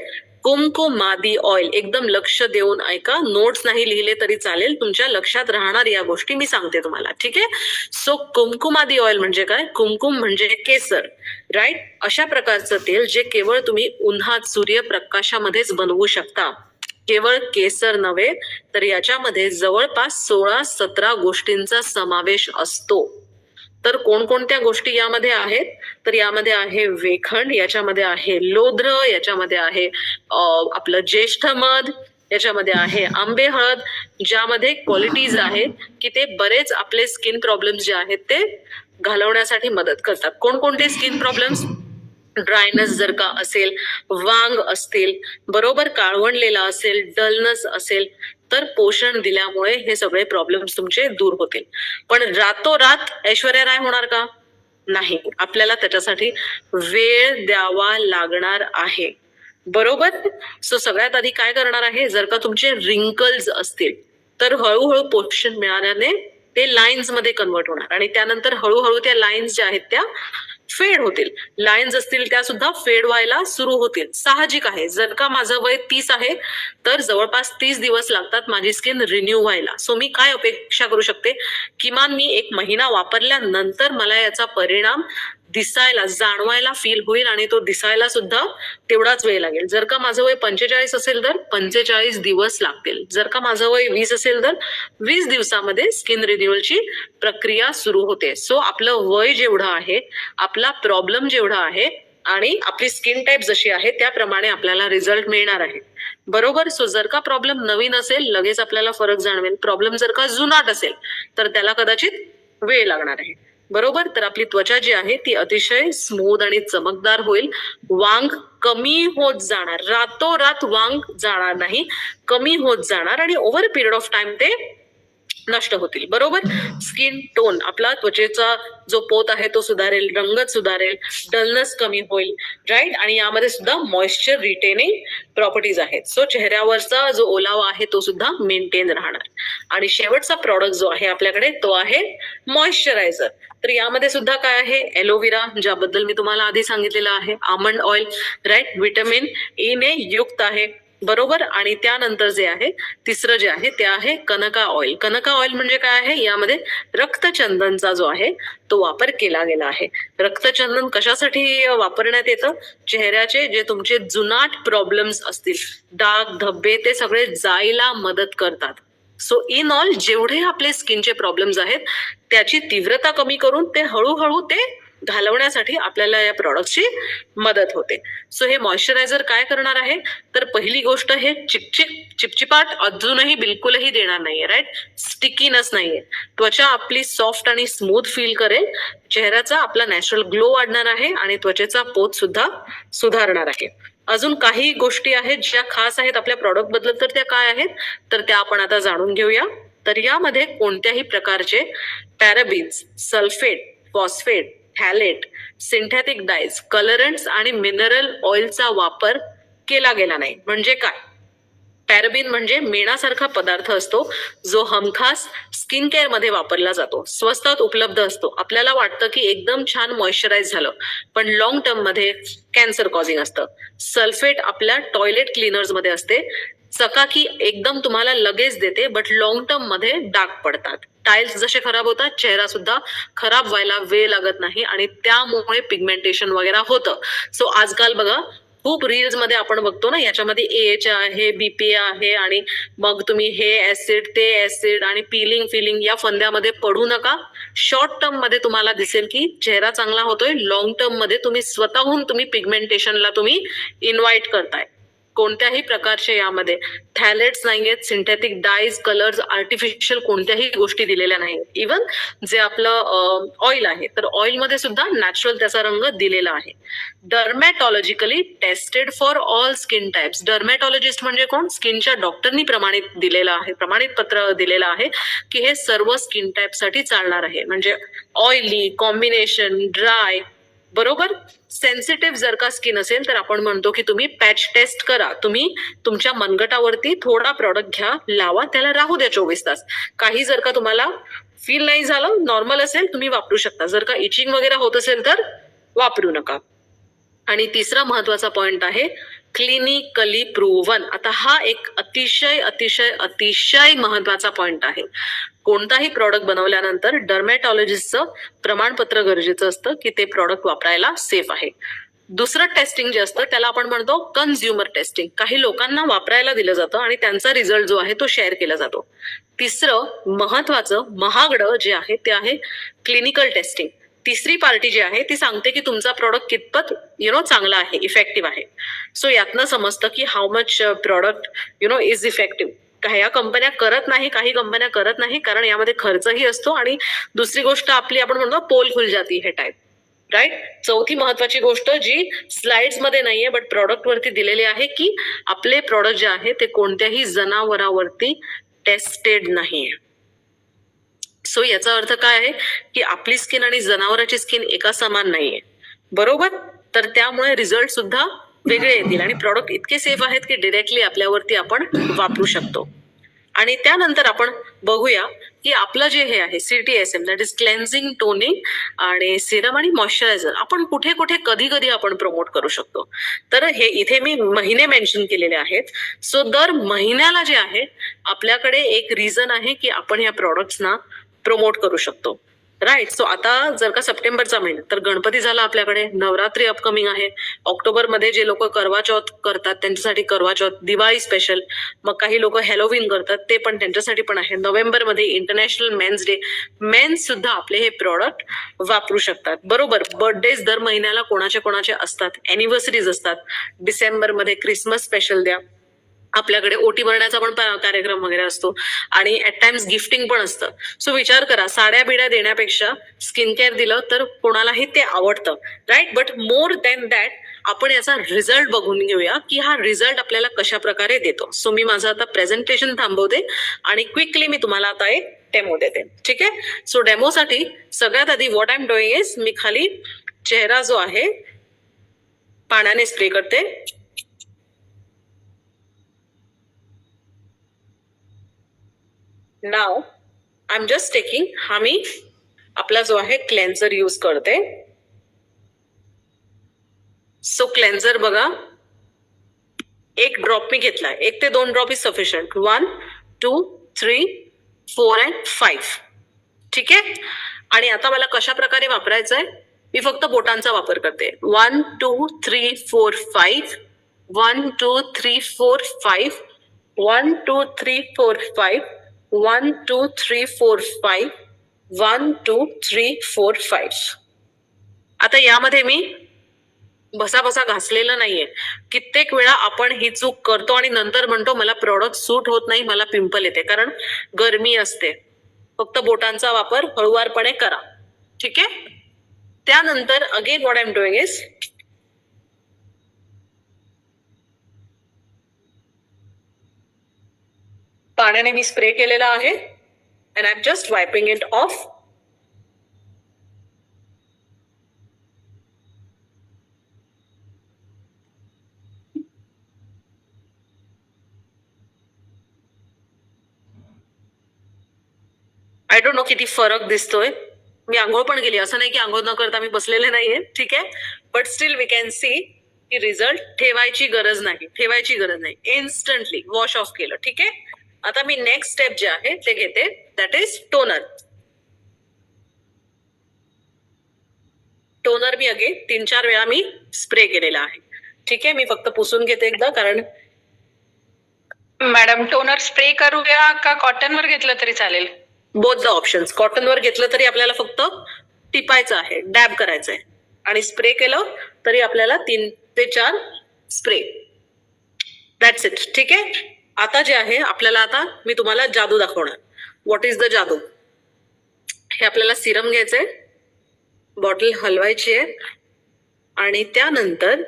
कुमकुमादी ऑइल. एकदम लक्ष देऊन ऐका, नोट्स नाही लिहिले तरी चालेल, तुमच्या लक्षात राहणार या गोष्टी मी सांगते तुम्हाला. ठीक आहे. सो कुमकुमादी ऑइल म्हणजे काय? कुमकुम म्हणजे केसर. राईट. अशा प्रकारचं तेल जे केवळ तुम्ही उन्हात सूर्यप्रकाशामध्येच बनवू शकता. केवळ केसर नव्हे तर याच्यामध्ये जवळपास 16-17 गोष्टींचा समावेश असतो. तर कोणकोणत्या गोष्टी यामध्ये आहेत? तर यामध्ये आहे वेखंड, याच्यामध्ये आहे लोध्र, याच्यामध्ये आहे आपलं ज्येष्ठ मध, याच्यामध्ये आहे आंबे हळद, ज्यामध्ये क्वालिटीज आहेत की ते बरेच आपले स्किन प्रॉब्लेम्स जे आहेत ते घालवण्यासाठी मदत करतात. कोणकोणते स्किन प्रॉब्लेम्स? ड्रायनेस जर का असेल, वांग असतील, बरोबर काळवणलेला असेल, डलनेस असेल तर पोषण दिल्यामुळे हे सगळे प्रॉब्लेम्स तुमचे दूर होतील. पण रातोरात ऐश्वर्या राय होणार का? नाही. आपल्याला त्याच्यासाठी वेळ द्यावा लागणार आहे. बरोबर. सो सगळ्यात आधी काय करणार आहे, जर का तुमचे रिंकल्स असतील तर हळूहळू पोषण मिळाल्याने ते लाईन्स मध्ये कन्वर्ट होणार आणि त्यानंतर हळूहळू त्या लाईन्स ज्या आहेत त्या फेड होतील. लाईन्स असतील त्या सुद्धा फेड व्हायला सुरू होतील. साहजिक आहे. जर का माझं वय 30 आहे तर जवळपास 30 दिवस लागतात माझी स्किन रिन्यू व्हायला. सो मी काय अपेक्षा करू शकते, किमान मी 1 महिना वापरल्यानंतर मला याचा परिणाम दिसायला, जाणवायला फील होईल आणि तो दिसायला सुद्धा तेवढाच वेळ लागेल. जर का माझं वय 45 असेल तर 45 दिवस लागतील. जर का माझं वय 20 असेल तर 20 दिवसामध्ये स्किन रिन्युअलची प्रक्रिया सुरू होते. सो आपलं वय जेवढं आहे, आपला प्रॉब्लेम जेवढा आहे आणि आपली स्किन टाईप जशी आहे त्याप्रमाणे आपल्याला रिझल्ट मिळणार आहे. बरोबर. सो जर का प्रॉब्लेम नवीन असेल लगेच आपल्याला फरक जाणवेल. प्रॉब्लेम जर का जुनाट असेल तर त्याला कदाचित वेळ लागणार आहे. बरोबर. तर आपली त्वचा जी आहे ती अतिशय स्मूथ आणि चमकदार होईल. वांग कमी होत जाणार, रातोरात वांग जाणार नाही, कमी होत जाणार आणि ओव्हर पिरियड ऑफ टाइम ते नष्ट होतील. बरोबर. स्किन टोन, आपला त्वचेचा जो पोत आहे तो सुधारेल, रंगत सुधारेल, डलनेस कमी होईल. राईट. आणि यामध्ये सुद्धा मॉइश्चर रिटेनिंग प्रॉपर्टीज आहेत. सो चेहऱ्यावरचा जो ओलावा आहे तो सुद्धा मेंटेन राहणार. आणि शेवटचा प्रॉडक्ट जो आहे आपल्याकडे तो आहे मॉइश्चरायझर. तर यामध्ये सुद्धा काय आहे, एलोवेरा, ज्याबद्दल मी तुम्हाला आधी सांगितलेलं आहे, almond oil. Right. Vitamin E ने युक्त आहे. बरोबर. आणि त्यानंतर जे आहे तिसरं जे आहे ते आहे कनका ऑइल. कनका ऑइल म्हणजे काय आहे, यामध्ये रक्तचंदनचा जो आहे तो वापर केला गेला आहे. रक्तचंदन कशासाठी वापरण्यात येतं? चेहऱ्याचे जे तुमचे जुनाट प्रॉब्लेम्स असतील, डाग, धब्बे, ते सगळे जायला मदत करतात. सो इन ऑल जेवढे आपले स्किनचे प्रॉब्लेम्स आहेत त्याची तीव्रता कमी करून ते हळूहळू ते घालवण्यासाठी आपल्याला या प्रॉडक्टची मदत होते. सो हे मॉइश्चरायझर काय करणार आहे, तर पहिली गोष्ट हे चिपचिपाट अजूनही बिलकुलही देणार नाहीये. राईट. स्टिकीनेस नाहीये. त्वचा आपली सॉफ्ट आणि स्मूथ फील करेल. चेहऱ्याचा आपला नॅचरल ग्लो वाढणार आहे आणि त्वचेचा पोत सुद्धा सुधारणार आहे. अजून काही गोष्टी आहेत ज्या खास आहेत आपल्या प्रॉडक्ट बद्दल, तर त्या काय आहेत तर त्या आपण आता जाणून घेऊया. तर यामध्ये कोणत्याही प्रकारचे parabens, sulphate, phosphate, थॅलेट synthetic dyes, कलरंट्स आणि मिनरल ऑइलचा वापर केला गेला नाही. म्हणजे काय? पॅराबिन म्हणजे मेणासारखा पदार्थ असतो जो हमखास स्किन केअर मध्ये वापरला जातो. स्वस्तात उपलब्ध असतो. आपल्याला वाटतं की एकदम छान मॉइश्चराईज झालं, पण लॉंग टर्म मध्ये कॅन्सर कॉझिंग असतं. सल्फेट आपल्या टॉयलेट क्लिनर्स मध्ये असते. चकाकी एकदम तुम्हाला लगेच देते, बट लॉंग टर्म मध्ये डाग पडतात. टाइल्स जसे खराब होतात, चेहरा सुद्धा खराब व्हायला वेळ लागत नाही आणि त्यामुळे पिगमेंटेशन वगैरे होतं. सो आजकाल बघा खूप रील्स मध्ये आपण बघतो ना, याच्यामध्ये एच आहे, बीपी आहे आणि मग तुम्ही हे ऍसिड ते ऍसिड आणि फिलिंग या फंद्यामध्ये पडू नका. शॉर्ट टर्म मध्ये तुम्हाला दिसेल की चेहरा चांगला होतोय, लॉंग टर्म मध्ये तुम्ही स्वतःहून पिगमेंटेशनला तुम्ही इन्व्हाइट करताय. कोणत्याही प्रकारचे यामध्ये थॅलेट्स नाहीयेत, सिंथेटिक डायज, कलर्स, आर्टिफिशियल कोणत्याही गोष्टी दिलेल्या नाहीत. इवन जे आपलं ऑइल आहे, तर ऑइल मध्ये सुद्धा नॅचरल त्याचा रंग दिलेला आहे. Dermatologically tested for all skin types. Dermatologist म्हणजे कोण? स्किनच्या डॉक्टरनी प्रमाणित पत्र दिलेलं आहे की हे सर्व स्किन टाइप साठी चालणार आहे. म्हणजे ऑइली, कॉम्बिनेशन, ड्राय, बरोबर. सेन्सिटिव्ह जर का स्किन असेल तर आपण म्हणतो की तुम्ही पॅच टेस्ट करा. तुम्ही तुमच्या मनगटावरती थोडा प्रॉडक्ट घ्या, लावा, त्याला राहू द्या 24 तास. काही जर का तुम्हाला फील नाही झालं, नॉर्मल असेल, तुम्ही वापरू शकता. जर का इचिंग वगैरे होत असेल तर वापरू नका. आणि तिसरा महत्वाचा पॉइंट आहे क्लिनिकली प्रूव्हन. आता हा एक अतिशय अतिशय अतिशय महत्वाचा पॉइंट आहे. कोणताही प्रॉडक्ट बनवल्यानंतर डर्मॅटॉलॉजिस्टचं प्रमाणपत्र गरजेचं असतं की ते प्रॉडक्ट वापरायला सेफ आहे. दुसरं टेस्टिंग जे असतं त्याला आपण म्हणतो कन्झ्युमर टेस्टिंग. काही लोकांना वापरायला दिलं जातं आणि त्यांचा रिझल्ट जो आहे तो शेअर केला जातो. तिसरं महत्वाचं महागडं जे आहे ते आहे क्लिनिकल टेस्टिंग. तिसरी पार्टी जी आहे ती सांगते की तुमचा प्रॉडक्ट कितपत चांगला आहे, इफेक्टिव्ह आहे. सो यातनं समजतं की how much product is effective. काही कंपन्या करत नाही कारण यामध्ये खर्चही असतो आणि दुसरी गोष्ट आपली आपण म्हणतो पोल खुल जाती हे टाईप, राईट. चौथी महत्वाची गोष्ट जी स्लाइड्स मध्ये नाहीये बट प्रॉडक्ट वरती दिलेली आहे की आपले प्रॉडक्ट जे आहे ते कोणत्याही जनावरांवरती टेस्टेड नाहीये. सो याचा अर्थ काय आहे की आपली स्किन आणि जनावरांची स्किन एका समान नाहीये, बरोबर. तर त्यामुळे रिझल्ट सुद्धा वेगळे येतील आणि प्रॉडक्ट इतके सेफ आहेत की डिरेक्टली आपल्यावरती आपण वापरू शकतो. आणि त्यानंतर आपण बघूया की आपलं जे हे आहे CTSM, that is cleansing, toning आणि सिरम आणि मॉइश्चरायझर आपण कुठे कुठे कधी कधी आपण प्रमोट करू शकतो. तर हे इथे मी महिने मेन्शन केलेले आहेत. सो दर महिन्याला जे आहे आपल्याकडे एक रिझन आहे की आपण या प्रॉडक्ट्सना प्रमोट करू शकतो, राईट. सो आता जर का सप्टेंबरचा महिना, तर गणपती झाला आपल्याकडे, नवरात्री अपकमिंग आहे, ऑक्टोबर मध्ये जे लोक करवा चौथ करतात त्यांच्यासाठी करवा चौथ, दिवाळी स्पेशल, मग काही लोक हॅलोविन करतात ते पण त्यांच्यासाठी पण आहे. नोव्हेंबर मध्ये इंटरनॅशनल मेन्स डे, मेन्स सुद्धा आपले हे प्रॉडक्ट वापरू शकतात, बरोबर. बर्थडेज दर महिन्याला कोणाचे असतात, अॅनिव्हर्सरीज असतात. डिसेंबर मध्ये क्रिसमस स्पेशल द्या, आपल्याकडे ओटी भरण्याचा पण कार्यक्रम वगैरे असतो आणि ऍट टाइम्स गिफ्टिंग पण असतं. सो विचार करा, साड्या बिड्या देण्यापेक्षा स्किन केअर दिलं तर कोणालाही ते आवडतं, right. But more than that आपण याचा रिझल्ट बघून घेऊया की हा रिझल्ट आपल्याला कशा प्रकारे देतो. सो मी माझं आता प्रेझेंटेशन थांबवते आणि क्विकली मी तुम्हाला आता एक डेमो देते, ठीक आहे. सो डेमोसाठी सगळ्यात आधी what I am doing is me खाली चेहरा जो आहे पाण्याने स्प्रे करते. नाव आय एम जस्ट टेकिंग, हा मी आपला जो आहे क्लेन्झर यूज करते. सो क्लेन्झर बघा, एक ड्रॉप मी घेतलाय, 1 ते 2 ड्रॉप इज सफिशियंट. 1, 2, 3, 4 and 5, ठीक आहे. आणि आता मला कशा प्रकारे वापरायचंय, मी फक्त बोटांचा वापर करते. 1, 2, 3, 4, 5, 1, 2, 3, 4, 5, 1, 2, 3, 4, 5, 1, 2, 3, 4, 5, 1, 2, 3, 4, 5. आता यामध्ये मी बसा घासलेलं नाहीये. कित्येक वेळा आपण ही चूक करतो आणि नंतर म्हणतो मला प्रॉडक्ट सूट होत नाही, मला पिंपल येते, कारण गरमी असते. फक्त बोटांचा वापर हळूवारपणे करा, ठीक आहे. त्यानंतर again what I am doing is पाण्याने मी स्प्रे केलेला आहे and I am just wiping it off. I don't know किती फरक दिसतोय. मी आंघोळ पण केली, असं नाही की आंघोळ न करता मी बसलेले नाहीये, ठीक आहे. But still we can see की रिझल्ट ठेवायची गरज नाही. इन्स्टंटली वॉश ऑफ केलं, ठीक आहे. आता मी नेक्स्ट स्टेप जे आहे ते घेते, that is toner. Toner me again 3-4 वेळा मी स्प्रे केलेला आहे, ठीक आहे. मी फक्त पुसून घेते एकदा, कारण मॅडम टोनर स्प्रे करूया का कॉटनवर घेतलं तरी चालेल? Both the options. कॉटनवर घेतलं तरी आपल्याला फक्त टिपायचं आहे, डॅब करायचं आहे, आणि स्प्रे केलं तरी आपल्याला 3 ते 4 स्प्रे, दॅट्स इट, ठीक आहे. आता जे आहे आपल्याला, आता मी तुम्हाला जादू दाखवणार. व्हॉट इज द जादू? हे आपल्याला सिरम घ्यायचंय, बॉटल हलवायची आहे, आणि त्यानंतर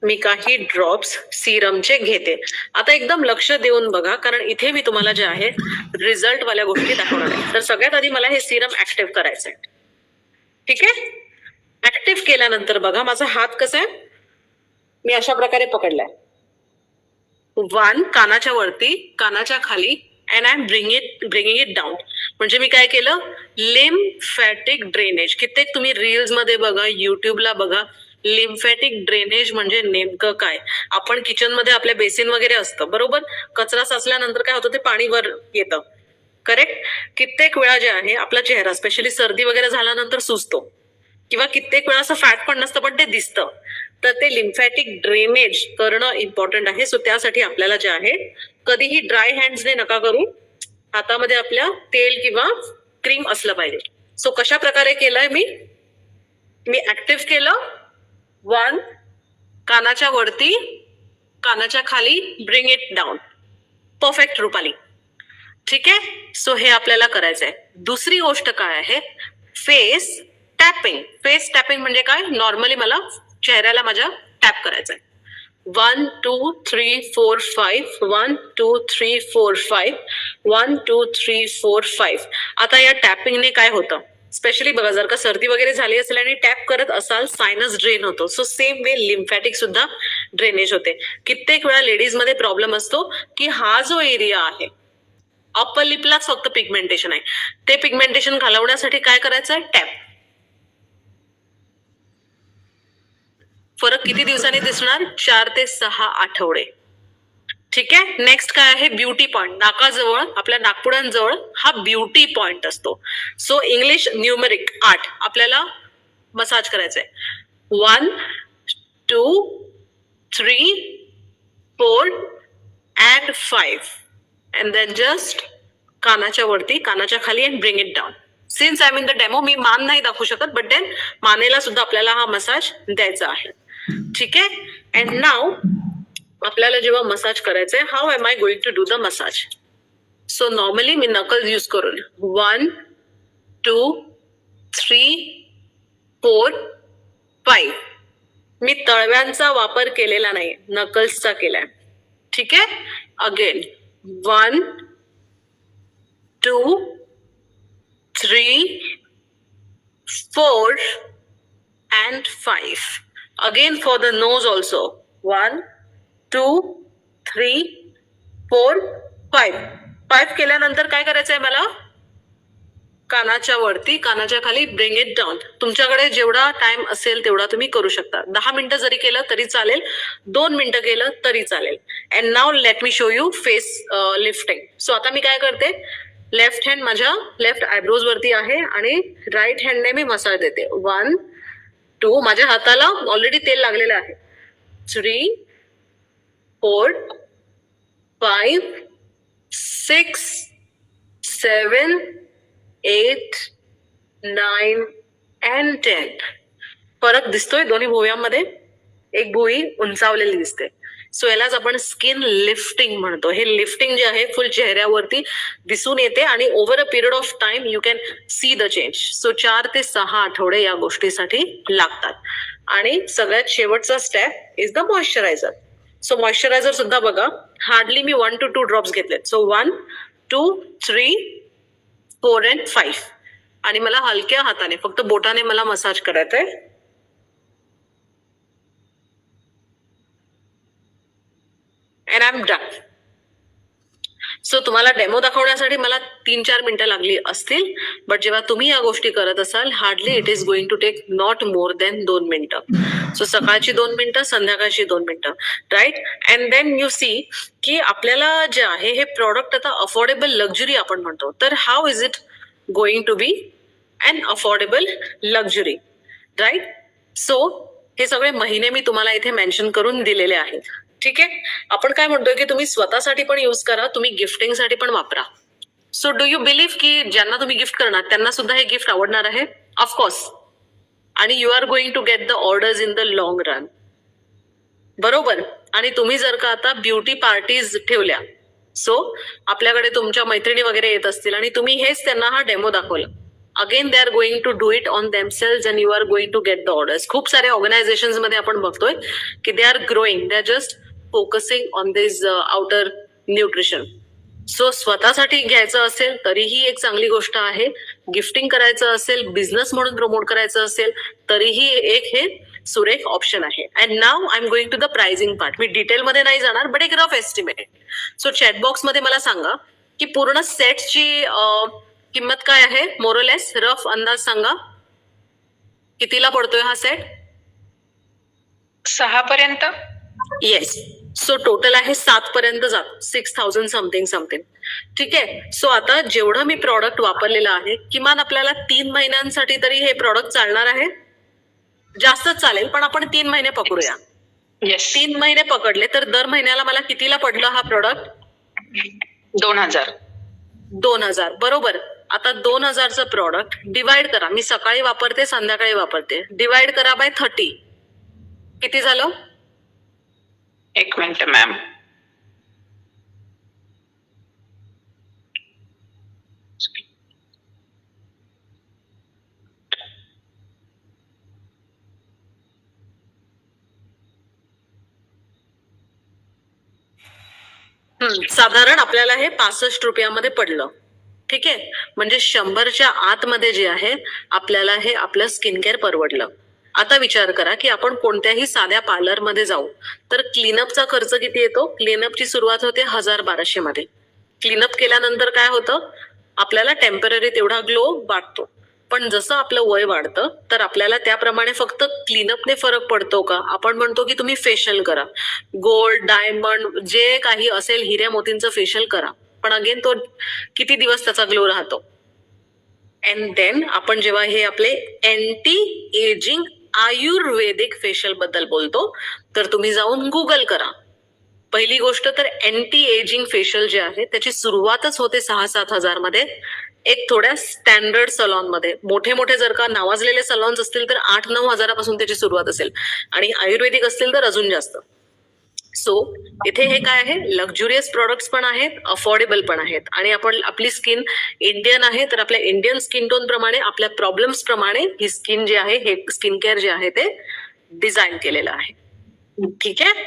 मी काही ड्रॉप्स सिरमचे घेते. आता एकदम लक्ष देऊन बघा, कारण इथे मी तुम्हाला जे आहे रिझल्ट वाल्या गोष्टी दाखवणार आहे. तर सगळ्यात आधी मला हे सिरम ऍक्टिव्ह करायचंय, ठीक आहे. ऍक्टिव्ह केल्यानंतर बघा माझा हात कसा आहे, मी अशा प्रकारे पकडलाय. 1 कानाच्या वरती, कानाच्या खाली, and I am bringing it down. म्हणजे मी काय केलं, लिम्फॅटिक ड्रेनेज. कित्येक तुम्ही रील्स मध्ये बघा, युट्यूबला बघा, लिम्फॅटिक ड्रेनेज म्हणजे नेमकं काय. आपण किचन मध्ये आपल्या बेसिन वगैरे असतं, बरोबर. कचरा साचल्यानंतर काय होतं, ते पाणी वर येतं, करेक्ट. कित्येक वेळा जे आहे आपला चेहरा, स्पेशली सर्दी वगैरे झाल्यानंतर सुजतो, किंवा कित्येक वेळा असं फॅट पण नसतं पण ते दिसतं. तर ते लिम्फॅटिक ड्रेनेज करणं इम्पॉर्टंट आहे. सो त्यासाठी आपल्याला जे आहे, कधीही ड्राय हँड्सने नका करू, हातामध्ये आपल्या तेल किंवा क्रीम असलं पाहिजे. सो कशा प्रकारे केलंय मी ऍक्टिव्ह केलं. 1 कानाच्या वरती, कानाच्या खाली, bring it down. Perfect Rupali, ठीक आहे. सो हे आपल्याला करायचंय. दुसरी गोष्ट काय आहे, फेस टॅपिंग. फेस टॅपिंग म्हणजे काय, नॉर्मली मला चेहऱ्याला माझ्या टॅप करायचंय. 1 2 3 4 5, 1 2 3 4 5, 1 2 3 4 5. आता या टॅपिंगने काय होतं, स्पेशली बघा, जर का सर्दी वगैरे झाली असेल आणि टॅप करत असाल, सायनस ड्रेन होतो. सो सेम वे लिम्फॅटिक सुद्धा ड्रेनेज होते. कित्येक वेळा लेडीज मध्ये प्रॉब्लेम असतो की हा जो एरिया आहे, अप्पर लिपलाच फक्त पिगमेंटेशन आहे, ते पिगमेंटेशन घालवण्यासाठी काय करायचं आहे, टॅप. फरक किती दिवसांनी दिसणार, 4 ते 6 आठवडे, ठीक आहे. नेक्स्ट काय आहे, ब्युटी पॉइंट. नाकाजवळ, आपल्या नागपुड्यांजवळ हा ब्युटी पॉइंट असतो. सो इंग्लिश न्यूमेरिक 8 आपल्याला मसाज करायचंय. 1 2 3 4 and 5, and then just कानाच्या वरती, कानाच्या खाली, and bring it down. Since I am in the demo, मी मान नाही दाखवू शकत, बट देन मानेला सुद्धा आपल्याला हा मसाज द्यायचा आहे, ठीक आहे. अँड नाव आपल्याला जेव्हा मसाज करायचंय, how am I going to do the massage. So normally मी नकल यूज करून 1 2 3 4 5, मी तळव्यांचा वापर केलेला नाही, नकल्सचा केलाय, ठीक आहे. Again 1 2 3 4 and 5. Again for the nose also. 1 2 3 4 5. 5 केल्यानंतर काय करायचंय मला, कानाच्या वरती, कानाच्या खाली, ब्रिंग इट डाऊन. तुमच्याकडे जेवढा टाइम असेल तेवढा तुम्ही करू शकता. 10 मिनिटं जरी केलं तरी चालेल, 2 मिनिटं केलं तरी चालेल. And now let me show you face lifting. So आता मी काय करते, लेफ्ट हँड माझ्या लेफ्ट आयब्रोज वरती आहे, आणि राईट हँडने मी मसाज देते. 1 2, माझ्या हाताला ऑलरेडी तेल लागलेलं आहे. 3 4 5 6 7 8 9 and 10. फरक दिसतोय दोन्ही भुवयांमध्ये, एक भुई उंचावलेली दिसते. सो यालाच आपण स्किन लिफ्टिंग म्हणतो. हे लिफ्टिंग जे आहे फुल चेहऱ्यावरती दिसून येते, आणि over a period of time you can see the change. So 4 ते 6 आठवडे या गोष्टीसाठी लागतात. आणि सगळ्यात शेवटचा step is the moisturiser. So moisturiser सुद्धा बघा, हार्डली मी 1 to 2 ड्रॉप्स घेतलेत. सो 1 2 3 4 and 5, आणि मला हलक्या हाताने, फक्त बोटाने मला मसाज करायचंय. And I'm done. सो तुम्हाला डेमो दाखवण्यासाठी मला 3-4 मिनिटं लागली असतील, बट जेव्हा तुम्ही या गोष्टी करत असाल hardly it is going to take not more than 2 मिनिटं. सो सकाळची 2 मिनिटं, संध्याकाळची 2 मिनिटं, right. And then you see की आपल्याला जे आहे हे प्रॉडक्ट आता अफोर्डेबल लक्झरी आपण म्हणतो, तर how is it going to be an affordable luxury, right. So हे सगळे महिने मी तुम्हाला इथे मेन्शन करून दिलेले आहेत. ठीक आहे. आपण काय म्हणतोय की तुम्ही स्वतःसाठी पण युज करा, तुम्ही गिफ्टिंगसाठी पण वापरा. सो डू यू बिलीव्ह की ज्यांना तुम्ही गिफ्ट करणार त्यांना सुद्धा हे गिफ्ट आवडणार आहे? ऑफकोर्स. आणि you are going to get the orders in the long run. बरोबर. आणि तुम्ही जर का आता ब्युटी पार्टीज ठेवल्या, सो आपल्याकडे तुमच्या मैत्रिणी वगैरे येत असतील आणि तुम्ही हेच त्यांना हा डेमो दाखवला, again they are going to do it on themselves and you are going to get the orders. खूप साऱ्या ऑर्गनायझेशन्स मध्ये आपण बघतोय की they are growing, they are just focusing on this outer nutrition. So स्वतःसाठी घ्यायचं असेल तरीही एक चांगली गोष्ट आहे, गिफ्टिंग करायचं असेल, बिझनेस म्हणून प्रमोट करायचं असेल तरीही एक हे सुरेख ऑप्शन आहे. And now I am going to the pricing part. मी डिटेलमध्ये नाही जाणार, बट एक रफ एस्टिमेट. सो चॅटबॉक्स मध्ये मला सांगा की पूर्ण सेटची किंमत काय आहे, मोरलेस रफ अंदाज सांगा कितीला पडतोय हा सेट? 6 पर्यंत. येस. सो टोटल आहे 7 पर्यंत जात, 6,000 समथिंग. ठीक आहे. सो आता जेवढं मी प्रॉडक्ट वापरलेलं आहे, किमान आपल्याला 3 महिन्यांसाठी तरी हे प्रॉडक्ट चालणार आहे. जास्तच चालेल, पण आपण 3 महिने पकडूया. येस. 3 महिने पकडले तर दर महिन्याला मला कितीला पडलं हा प्रॉडक्ट? 2000. 2,000. बरोबर. आता 2,000चं प्रॉडक्ट डिवाइड करा. मी सकाळी वापरते, संध्याकाळी वापरते. डिवाइड करा बाय 30. किती झालं? 1 मिनिट मॅम. साधारण आपल्याला हे 65 रुपयामध्ये पडलं. ठीक आहे. म्हणजे 100च्या आतमध्ये जे आहे आपल्याला हे आपलं स्किन केअर परवडलं. आता विचार करा की आपण कोणत्याही साध्या पार्लरमध्ये जाऊ तर क्लीनअपचा खर्च किती येतो? क्लीनअपची सुरुवात होते 1,000-1,200 मध्ये. क्लीनअप केल्यानंतर काय होतं? आपल्याला टेम्पररी तेवढा ग्लो वाटतो. पण जसं आपलं वय वाढतं तर आपल्याला त्याप्रमाणे फक्त क्लीनअपने फरक पडतो का? आपण म्हणतो की तुम्ही फेशियल करा, गोल्ड, डायमंड जे काही असेल हिऱ्या मोतींचं फेशियल करा, पण अगेन तो किती दिवस त्याचा ग्लो राहतो? अँड देन आपण जेव्हा हे आपले अँटी एजिंग आयुर्वेदिक फेशियल बद्दल बोलतो तर तुम्ही जाऊन गुगल करा. पहिली गोष्ट तर अँटी एजिंग फेशियल जे आहे त्याची सुरुवातच होते 6-7 हजार मध्ये, एक थोड्या स्टँडर्ड सलॉन मध्ये. मोठे मोठे जर का नावाजलेले सलॉन्स असतील तर 8-9 हजारापासून त्याची सुरुवात असेल आणि आयुर्वेदिक असतील तर अजून जास्त. सो इथे हे काय आहे, लक्झुरियस प्रोडक्ट्स पण आहेत, अफोर्डेबल पण आहेत. आणि आपण आपली स्किन इंडियन आहे तर आपल्या इंडियन स्किन टोन प्रमाणे, आपल्या प्रॉब्लेम्स प्रमाणे ही स्किन जे आहे, हे स्किन केअर जे आहे ते डिझाईन केलेलं आहे. ठीक आहे.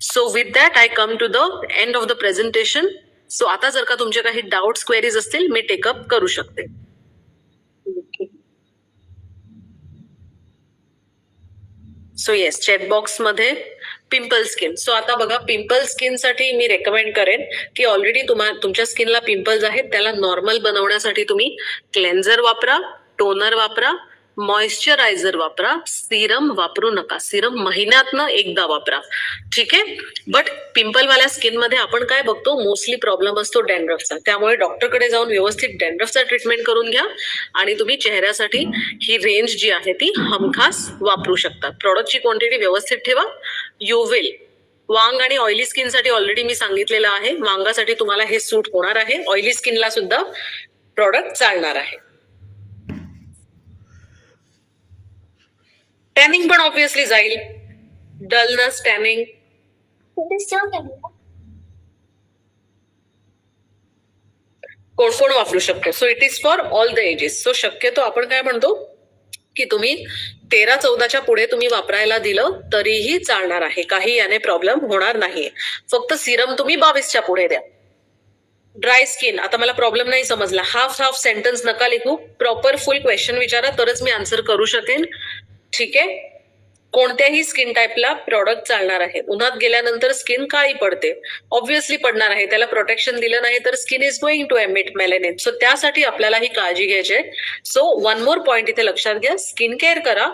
So with that I come to the end of the presentation. So आता जर का तुमचे काही डाऊट्स, क्वेरीज असतील मी टेकअप करू शकते. सो येस, चॅटबॉक्स मध्ये पिंपल स्किन. सो आता बघा, पिंपल स्किनसाठी मी रेकमेंड करेन की ऑलरेडी तुमच्या स्किनला पिंपल्स आहेत त्याला नॉर्मल बनवण्यासाठी तुम्ही क्लेन्झर वापरा, टोनर वापरा, मॉइश्चरायझर वापरा, सिरम वापरू नका. सिरम महिन्यातनं एकदा वापरा. ठीक आहे. बट पिंपलवाल्या स्किनमध्ये आपण काय बघतो, मोस्टली प्रॉब्लेम असतो डॅन्ड्रफचा. त्यामुळे डॉक्टरकडे जाऊन व्यवस्थित डॅन्ड्रफचा ट्रीटमेंट करून घ्या आणि तुम्ही चेहऱ्यासाठी ही रेंज जी आहे ती हमखास वापरू शकता. प्रॉडक्टची क्वांटिटी व्यवस्थित ठेवा. You will. वांग आणि ऑइली स्किनसाठी ऑलरेडी मी सांगितलेलं आहे, वांगासाठी तुम्हाला हे सूट होणार आहे. ऑइली स्किनला सुद्धा प्रॉडक्ट चालणार आहे. टॅनिंग पण ऑब्विसली जाईल. डलनेस, टॅनिंग कोण कोण वापरू शकतो. So it is for all the ages. So शक्यतो आपण काय म्हणतो की तुम्ही 13-14च्या पुढे तुम्ही वापरायला दिलं तरीही चालणार आहे, काही याने प्रॉब्लेम होणार नाही. फक्त सिरम तुम्ही 22च्या पुढे द्या. ड्राय स्किन, आता मला प्रॉब्लेम नाही समजला, हाफ सेंटेन्स नका लिखू, प्रॉपर फुल क्वेश्चन विचारा तरच मी आन्सर करू शकेन. ठीक आहे. कोणत्याही स्किन टाईपला प्रॉडक्ट चालणार आहे. उन्हात गेल्यानंतर स्किन काळी पडते, ऑब्व्हियसली पडणार आहे. त्याला प्रोटेक्शन दिलं नाही तर skin is going to emit melanin. So त्यासाठी आपल्याला ही काळजी घ्यायची आहे. सो वन मोर पॉइंट इथे लक्षात घ्या, स्किन केअर करा.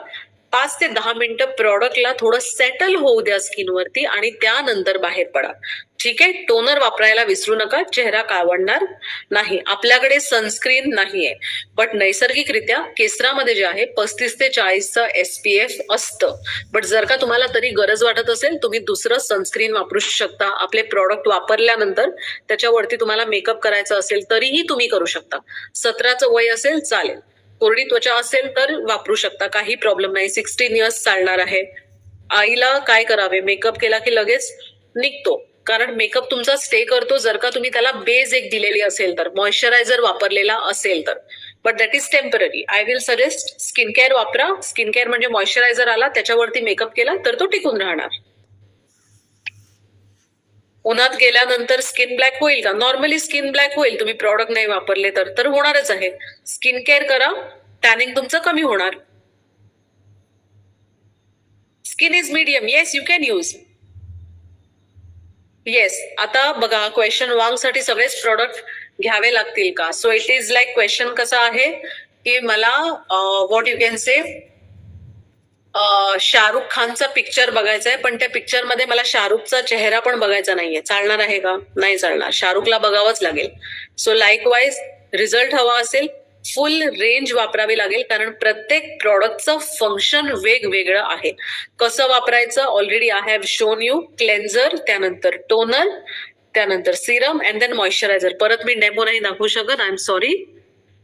5 ते 10 मिनिटं प्रॉडक्टला थोडं सेटल होऊ द्या स्किनवरती आणि त्यानंतर बाहेर पडा. ठीक आहे. टोनर वापरायला विसरू नका, चेहरा काळवडणार नाही. आपल्याकडे सनस्क्रीन नाहीये, बट नैसर्गिकरित्या केसरामध्ये जे आहे 35 ते 40चं SPF असतं. बट जर का तुम्हाला तरी गरज वाटत असेल, तुम्ही दुसरं सनस्क्रीन वापरू शकता. आपले प्रॉडक्ट वापरल्यानंतर त्याच्यावरती तुम्हाला मेकअप करायचा असेल तरीही तुम्ही करू शकता. 17चं वय असेल चालेल, कोरडी त्वचा असेल तर वापरू शकता, काही प्रॉब्लेम नाही. 16 इयर्स चालणार आहे. आईला काय करावे, मेकअप केला की लगेच निघतो, कारण मेकअप तुमचा स्टे करतो जर का तुम्ही त्याला बेस एक दिलेली असेल तर, मॉइश्चरायझर वापरलेला असेल तर. But that is temporary. I will suggest skin care वापरा. स्किन केअर म्हणजे मॉइश्चरायझर आला त्याच्यावरती मेकअप केला तर तो टिकून राहणार. उन्हात गेल्यानंतर स्किन ब्लॅक होईल का? नॉर्मली स्किन ब्लॅक होईल, तुम्ही प्रॉडक्ट नाही वापरले तर होणारच आहे. स्किन केअर करा, टॅनिंग तुमचं कमी होणार. Skin is medium, yes you can use. Yes. आता बघा, क्वेश्चन वांग साठी सगळेच प्रॉडक्ट घ्यावे लागतील का? So it is like, question कसा आहे की मला what you can say Shahrukh खानचा पिक्चर बघायचा आहे, पण त्या पिक्चर मध्ये मला शाहरुखचा चेहरा पण बघायचा नाहीये. चालणार आहे का? नाही चालणार. शाहरुखला बघावंच लागेल. सो लाईकवाईज रिझल्ट हवा असेल, फुल रेंज वापरावी लागेल, कारण प्रत्येक प्रॉडक्टचं फंक्शन वेगवेगळं आहे. कसं वापरायचं already I have shown you. Cleanser, त्यानंतर टोनर, त्यानंतर सिरम अँड देन मॉइश्चरायझर. परत मी डेमो नाही दाखवू शकत, आय एम सॉरी.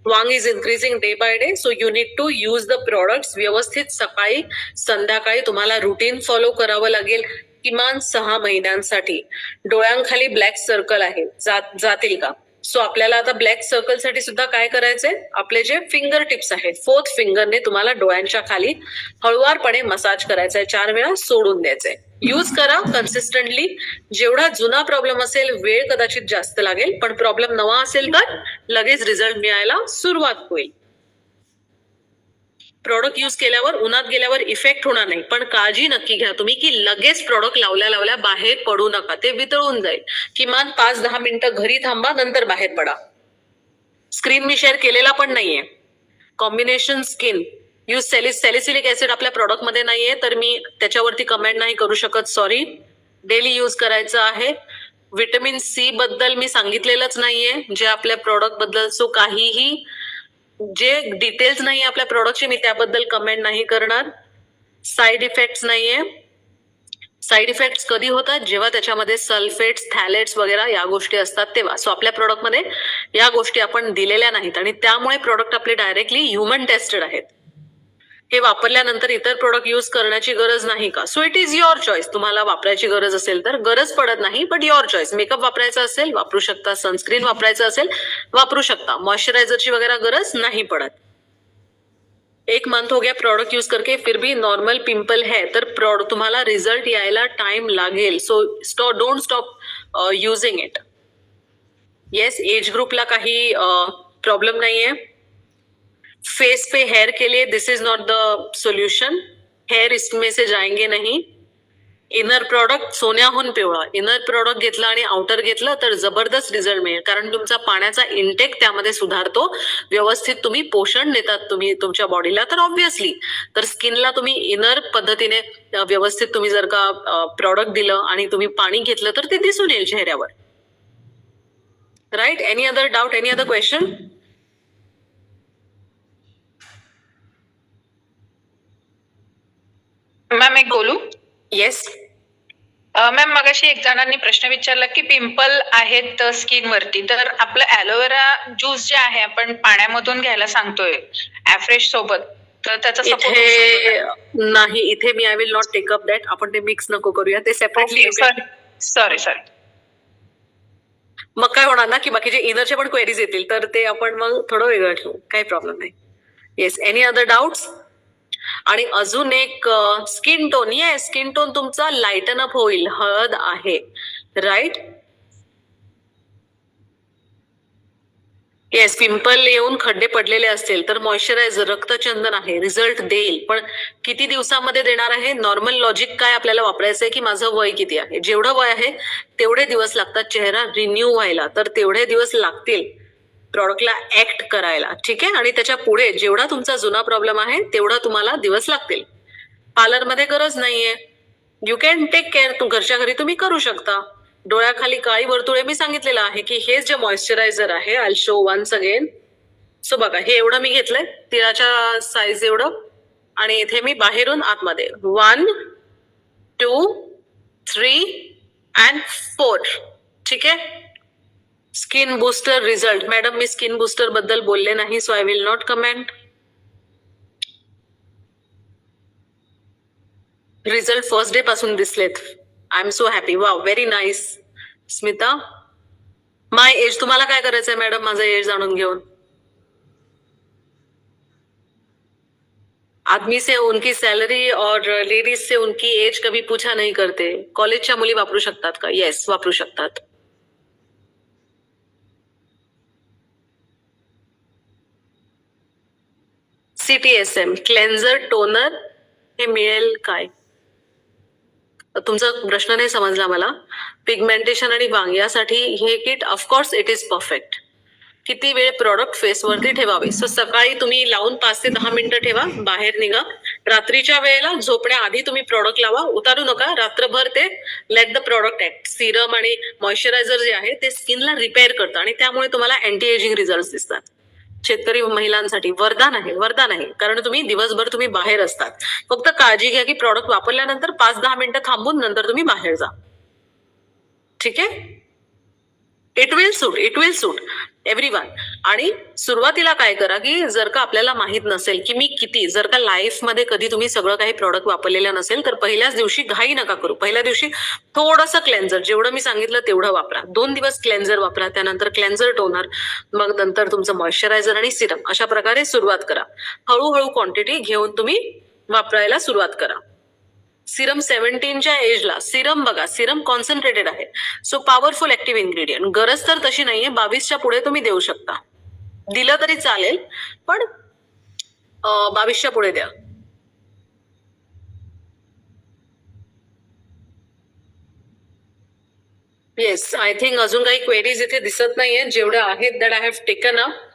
वांग is increasing day by day, so you need to use the products व्यवस्थित. सकाळी संध्याकाळी तुम्हाला रुटीन फॉलो करावं लागेल किमान 6 महिन्यांसाठी. डोळ्यांखाली ब्लॅक सर्कल आहे, जातील का? सो आपल्याला आता ब्लॅक सर्कल साठी सुद्धा काय करायचंय, आपले जे फिंगर टिप्स आहेत 4th फिंगरने तुम्हाला डोळ्यांच्या खाली हळुवारपणे मसाज करायचंय, 4 वेळा सोडून द्यायचंय. यूज करा कन्सिस्टंटली. जेवढा जुना प्रॉब्लेम असेल वेळ कदाचित जास्त लागेल, पण प्रॉब्लेम नवा असेल तर लगेच रिझल्ट मिळायला सुरुवात होईल. प्रॉडक्ट यूज केल्यावर उन्हात गेल्यावर इफेक्ट होणार नाही, पण काळजी नक्की घ्या तुम्ही की लगेच प्रॉडक्ट लावल्या बाहेर पडू नका, ते वितळून जाईल. किमान 5-10 मिनिटं घरी थांबा, नंतर बाहेर पडा. स्क्रीन मी शेअर केलेला पण नाहीये. Combination skin use salicylic acid आपल्या प्रॉडक्ट मध्ये नाहीये, तर मी त्याच्यावरती कमेंट नाही करू शकत, सॉरी. डेली यूज करायचं आहे. व्हिटॅमिन C बद्दल मी सांगितलेलंच नाहीये जे आपल्या प्रॉडक्ट बद्दल. सो काहीही जे डिटेल्स नाही आपल्या प्रॉडक्टचे मी त्याबद्दल कमेंट नाही करणार. साईड इफेक्ट्स नाहीये. साईड इफेक्ट्स कधी होतात, जेव्हा त्याच्यामध्ये सल्फेट्स, थॅलेट्स वगैरे या गोष्टी असतात तेव्हा. सो आपल्या प्रॉडक्टमध्ये या गोष्टी आपण दिलेल्या नाहीत आणि त्यामुळे प्रॉडक्ट आपले डायरेक्टली ह्युमन टेस्टेड आहेत. हे वापरल्यानंतर इतर प्रोडक्ट यूज करण्याची गरज नाही का? So it is your choice. तुम्हाला वापरायची गरज असेल तर, गरज पडत नाही, बट युअर चॉईस. मेकअप वापरायचा असेल वापरू शकता, सनस्क्रीन वापरायचं असेल वापरू शकता, मॉइश्चरायझरची वगैरे गरज नाही पडत. 1 मंथ हो गया प्रोडक्ट यूज करके फिर भी नॉर्मल पिंपल है, तर तुम्हाला रिझल्ट यायला टाइम लागेल. So don't stop using it. Yes, age ग्रुपला काही प्रॉब्लेम नाहीये. फेस पे हेयर के लिए this is not the solution. Hair इसमें से जाएंगे नहीं. इनर प्रॉडक्ट सोन्याहून पिवळा. इनर प्रॉडक्ट घेतलं आणि आउटर घेतलं तर जबरदस्त रिझल्ट मिळेल, कारण तुमचा पाण्याचा इंटेक त्यामध्ये सुधारतो. व्यवस्थित तुम्ही पोषण देतात तुम्ही तुमच्या बॉडीला, तर ऑब्व्हियसली तर स्किनला तुम्ही इनर पद्धतीने व्यवस्थित तुम्ही जर का प्रॉडक्ट दिलं आणि तुम्ही पाणी घेतलं तर ते दिसून येईल चेहऱ्यावर. Right. Any other doubt, any other question? Ma'am एक बोलू? येस. मॅम मगाशी एक जणांनी प्रश्न विचारला की पिंपल आहेत स्किन वरती, तर आपलं ॲलोवेरा ज्यूस जे आहे आपण पाण्यामधून घ्यायला सांगतोय ॲफ्रेश सोबत, तर त्याचा इथे नाही, इथे मी I will not take up that. आपण ते मिक्स नको करूया, ते सेपरेटली. सॉरी. मग काय होणार ना की बाकीचे इनरचे पण क्वेरीज येतील, तर ते आपण मग थोडं वेगळं ठेवू, काही प्रॉब्लेम नाही. येस. Any other doubts? आणि अजून एक skin tone. Yes, skin tone तुमचा लाइटन अप होईल. हळद आहे, राईट. येस, पिंपल येऊन खड्डे पडलेले असतील तर मॉइश्चरायझर रक्तचंदन आहे, रिझल्ट देईल. पण किती दिवसामध्ये देणार आहे? नॉर्मल लॉजिक काय आपल्याला वापरायचं आहे की माझं वय किती आहे. जेवढं वय आहे तेवढे दिवस लागतात चेहरा रिन्यू व्हायला, तर तेवढे दिवस लागतील प्रॉडक्टला ऍक्ट करायला. ठीक आहे. आणि त्याच्या पुढे जेवढा तुमचा जुना प्रॉब्लेम आहे तेवढा तुम्हाला दिवस लागतील. पार्लरमध्ये गरज नाहीये. You can take care. घरच्या घरी तुम्ही करू शकता. डोळ्याखाली काळी वर्तुळे मी सांगितलेलं आहे की हे जे मॉइश्चरायझर आहे, I show once again. So बघा, हे एवढं मी घेतलंय तिळाच्या साईज एवढं, आणि इथे मी बाहेरून आतमध्ये 1, 2, 3 अँड 4. ठीक आहे. Skin booster result. मॅडम, मी स्किन बुस्टर बद्दल बोलले नाही, so I will not comment. Result first day पासून दिसलेत. I am so happy. Wow, very nice. Smita, my age. तुम्हाला काय करायचंय मॅडम माझं एज जाणून घेऊन? आदमी से उनकी सैलरी और लेडीज से उनकी एज कभी पूछा नहीं करते. कॉलेजच्या मुली वापरू शकतात का? येस, वापरू शकतात. CTSM क्लेन्झर टोनर हे मिळेल काय? तुमचा प्रश्न नाही समजला मला. पिगमेंटेशन आणि वांग यासाठी हे kit of course it is perfect. किती वेळ प्रॉडक्ट फेसवरती ठेवावे? सो सकाळी तुम्ही लावून 5 ते 10 मिनिटं ठेवा, बाहेर निघा. रात्रीच्या वेळेला झोपण्याआधी तुम्ही प्रॉडक्ट लावा, उतारू नका. रात्रभर ते let the product act. Serum आणि मॉइश्चरायझर जे आहे ते स्किनला रिपेअर करतं आणि त्यामुळे तुम्हाला अँटी एजिंग रिझल्ट दिसतात. शेतकरी महिलांसाठी वरदान आहे, वरदान आहे. कारण तुम्ही दिवसभर तुम्ही बाहेर असतात. फक्त काळजी घ्या की प्रॉडक्ट वापरल्यानंतर 5-10 मिनिटं थांबून नंतर तुम्ही बाहेर जा. ठीक आहे. It will suit everyone. आणि सुरुवातीला काय करा की जर का आपल्याला माहित नसेल की मी किती, जर का लाईफ मध्ये कधी तुम्ही सगळं काही प्रॉडक्ट वापरलेलं नसेल तर पहिल्याच दिवशी घाई नका करू. पहिल्या दिवशी थोडंसं क्लेन्झर, जेवढं मी सांगितलं तेवढं वापरा. 2 दिवस क्लेन्झर वापरा, त्यानंतर क्लेन्झर टोनर, मग नंतर तुमचं मॉइश्चरायझर आणि सिरम. अशा प्रकारे सुरुवात करा. हळूहळू क्वांटिटी घेऊन तुम्ही वापरायला सुरुवात करा. सिरम 17च्या एजला सिरम बघा, सिरम कॉन्सन्ट्रेटेड आहे. So powerful active ingredient. गरज तर तशी नाहीये, 22च्या पुढे तुम्ही देऊ शकता. दिलं तरी चालेल, पण 22च्या पुढे द्या. येस, आय थिंक अजून काही क्वेरीज इथे दिसत नाहीये. जेवढ्या आहेत that I have taken up.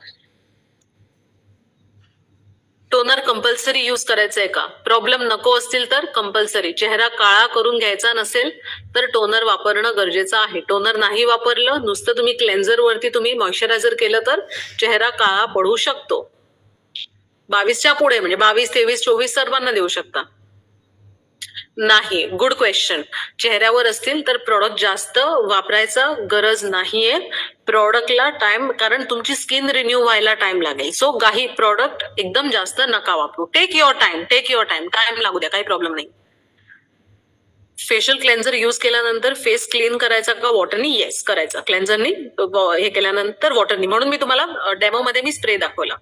Toner compulsory use करायचंय का? प्रॉब्लेम नको असतील तर कंपल्सरी. चेहरा काळा करून घ्यायचा नसेल तर टोनर वापरणं गरजेचं आहे. टोनर नाही वापरलं, नुसतं तुम्ही क्लेन्झर वरती तुम्ही मॉइश्चरायझर केलं तर चेहरा काळा पडू शकतो. 22च्या पुढे म्हणजे 22, 23, 24 सर्वांना देऊ शकता. नाही, गुड क्वेश्चन. चेहऱ्यावर असतील तर प्रॉडक्ट जास्त वापरायचं गरज नाहीये. प्रॉडक्टला टाइम, कारण तुमची स्किन रिन्यू व्हायला टाइम लागेल. सो काही प्रॉडक्ट एकदम जास्त नका वापरू. Take your time. टाइम लागू द्या, काही प्रॉब्लेम नाही. फेशियल क्लेन्झर युज केल्यानंतर फेस क्लीन करायचा का वॉटरनी? येस, करायचा. क्लेन्झरनी हे केल्यानंतर वॉटरनी. म्हणून मी तुम्हाला डेमो मध्ये मी स्प्रे दाखवला.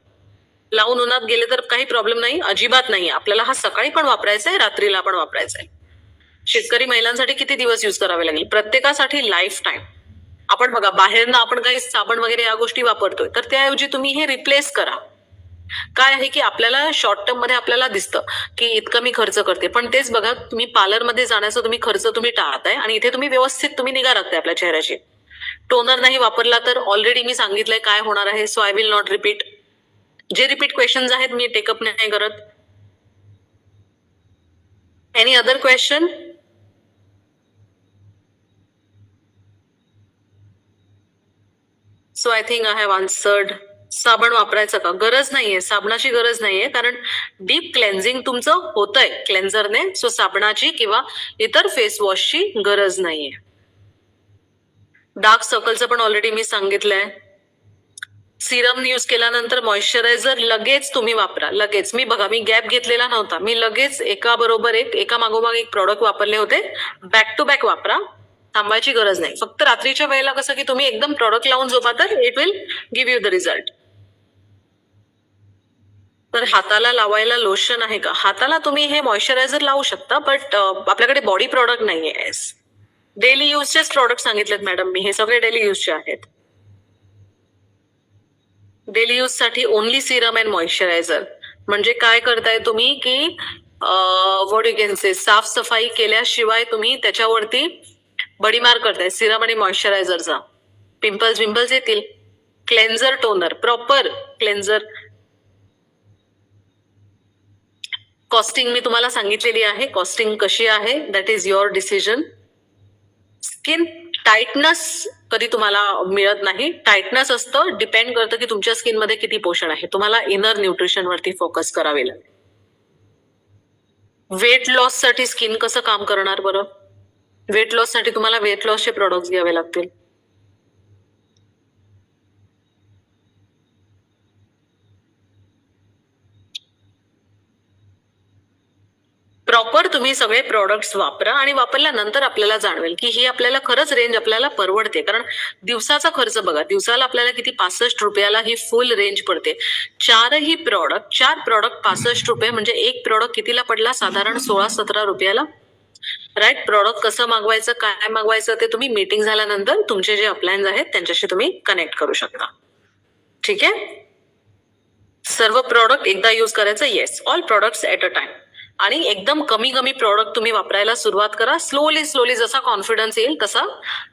लावून उन्हात गेले तर काही प्रॉब्लेम नाही, अजिबात नाही. आपल्याला हा सकाळी पण वापरायचा आहे, रात्रीला पण वापरायचा आहे. शेतकरी महिलांसाठी किती दिवस युज करावे लागेल? प्रत्येकासाठी लाईफ टाइम. आपण बघा, बाहेरनं आपण काही साबण वगैरे या गोष्टी वापरतोय, तर त्याऐवजी तुम्ही हे रिप्लेस करा. काय आहे की आपल्याला शॉर्ट टर्म मध्ये आपल्याला दिसतं की इतकं मी खर्च करते, पण तेच बघा, तुम्ही पार्लरमध्ये जाण्याचा तुम्ही खर्च तुम्ही टाळताय आणि इथे तुम्ही व्यवस्थित तुम्ही निगा राखताय आपल्या चेहऱ्याची. टोनर नाही वापरला तर ऑलरेडी मी सांगितलंय काय होणार आहे. So I will not repeat. जे रिपीट क्वेश्चन्स आहेत मी टेकअप नाही करत. Any other question? So I think I have answered. साबण वापरायचं का? गरज नाहीये, साबणाची गरज नाहीये, कारण डीप क्लेन्झिंग तुमचं होतंय क्लेन्झरने. सो साबणाची किंवा इतर फेस वॉशची गरज नाहीये. डार्क सर्कलचं पण ऑलरेडी मी सांगितलंय. सिरम यूज केल्यानंतर मॉइश्चरायझर लगेच तुम्ही वापरा, लगेच. मी बघा, मी गॅप घेतलेला नव्हता, मी लगेच एका बरोबर एका मागोमाग एक प्रॉडक्ट वापरले होते. बॅक टू बॅक वापरा, थांबायची गरज नाही. फक्त रात्रीच्या वेळेला कसं की तुम्ही एकदम प्रॉडक्ट लावून झोपा तर it will give you the result. तर हाताला लावायला लोशन आहे का? हाताला तुम्ही हे मॉइश्चरायझर लावू शकता, बट आपल्याकडे बॉडी प्रॉडक्ट नाहीये. डेली युजचेच प्रॉडक्ट सांगितलेत मॅडम मी, हे सगळे डेली युजचे आहेत. डेली यूज साठी ओनली सिरम अँड मॉइश्चरायझर. म्हणजे काय करताय तुम्ही की व्हॉट यू कॅन से, साफसफाई केल्याशिवाय तुम्ही त्याच्यावरती बडीमार करताय सिरम आणि मॉइश्चरायझरचा. पिंपल्स येतील. Cleanser toner, proper cleanser. Costing मी तुम्हाला सांगितलेली आहे. कॉस्टिंग कशी आहे that is your decision. Skin tightness कधी तुम्हाला मिळत नाही. टाईटनेस असतं, डिपेंड करतं की तुमच्या स्किन मध्ये किती पोषण आहे. तुम्हाला इनर न्यूट्रिशन वरती फोकस करावे लागेल. वेट लॉस साठी स्किन कसं काम करणार बरं? वेट लॉस साठी तुम्हाला वेट लॉसचे प्रोडक्ट्स घ्यावे लागतील. प्रॉपर तुम्ही सगळे प्रोडक्ट्स वापरा आणि वापरल्यानंतर आपल्याला जाणवेल की ही आपल्याला खरंच रेंज आपल्याला परवडते. कारण दिवसाचा खर्च बघा, दिवसाला आपल्याला किती 65 रुपयाला ही फुल रेंज पडते. चार प्रॉडक्ट 65 रुपये, म्हणजे एक प्रॉडक्ट कितीला पडला? साधारण 16-17 रुपयाला. राईट. प्रॉडक्ट कसं मागवायचं, काय मागवायचं ते तुम्ही मीटिंग झाल्यानंतर तुमचे जे अप्लायन्स आहेत त्यांच्याशी तुम्ही कनेक्ट करू शकता. ठीक आहे. सर्व प्रॉडक्ट एकदा यूज करायचं. Yes, all products at a time. आणि एकदम कमी प्रॉडक्ट तुम्ही वापरायला सुरुवात करा. स्लोली जसा कॉन्फिडन्स येईल तसा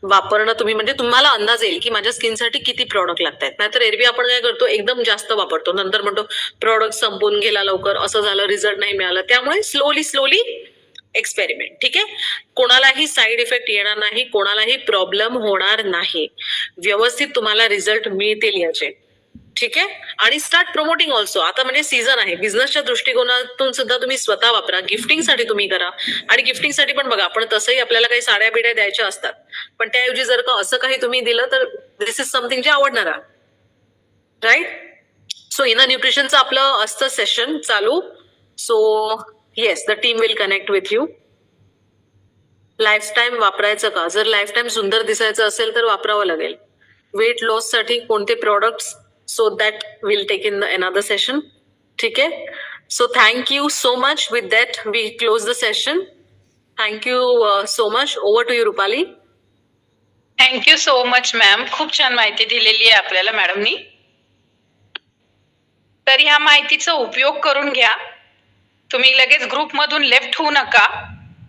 वापरणं तुम्ही, म्हणजे तुम्हाला अंदाज येईल की माझ्या स्किनसाठी किती प्रॉडक्ट लागतात. नाहीतर एरवी आपण काय करतो, एकदम जास्त वापरतो, नंतर म्हणतो प्रॉडक्ट संपून गेला लवकर, असं झालं, रिझल्ट नाही मिळाला. त्यामुळे स्लोली एक्सपेरिमेंट. ठीक आहे. कोणालाही साईड इफेक्ट येणार नाही, कोणालाही प्रॉब्लेम होणार नाही. व्यवस्थित तुम्हाला रिझल्ट मिळतील याचे. ठीक आहे. आणि स्टार्ट प्रमोटिंग ऑल्सो. आता म्हणजे सीझन आहे, बिझनेसच्या दृष्टिकोनातून सुद्धा तुम्ही स्वतः वापरा. गिफ्टिंगसाठी तुम्ही करा. आणि गिफ्टिंगसाठी पण बघा, आपण तसंही आपल्याला काही साड्या बिड्या द्यायच्या असतात, पण त्याऐवजी जर का असं काही तुम्ही दिलं तर दिस इज समथिंग जे आवडणार आहे. राईट. सो इनर न्यूट्रिशनचं आपलं असतं सेशन चालू. So yes, the team will connect with you. Life time वापरायचं का? जर लाईफ टाईम सुंदर दिसायचं असेल तर वापरावं लागेल. वेट लॉस साठी कोणते products, so that will take in another session. ठीक आहे. So thank you so much. With that we close the session. Thank you so much. Over to you Rupali. Thank you so much ma'am. खूप छान माहिती दिलेली आहे आपल्याला मॅडमनी. तर ह्या माहितीचा उपयोग करून घ्या. तुम्ही लगेच ग्रुपमधून लेफ्ट होऊ नका,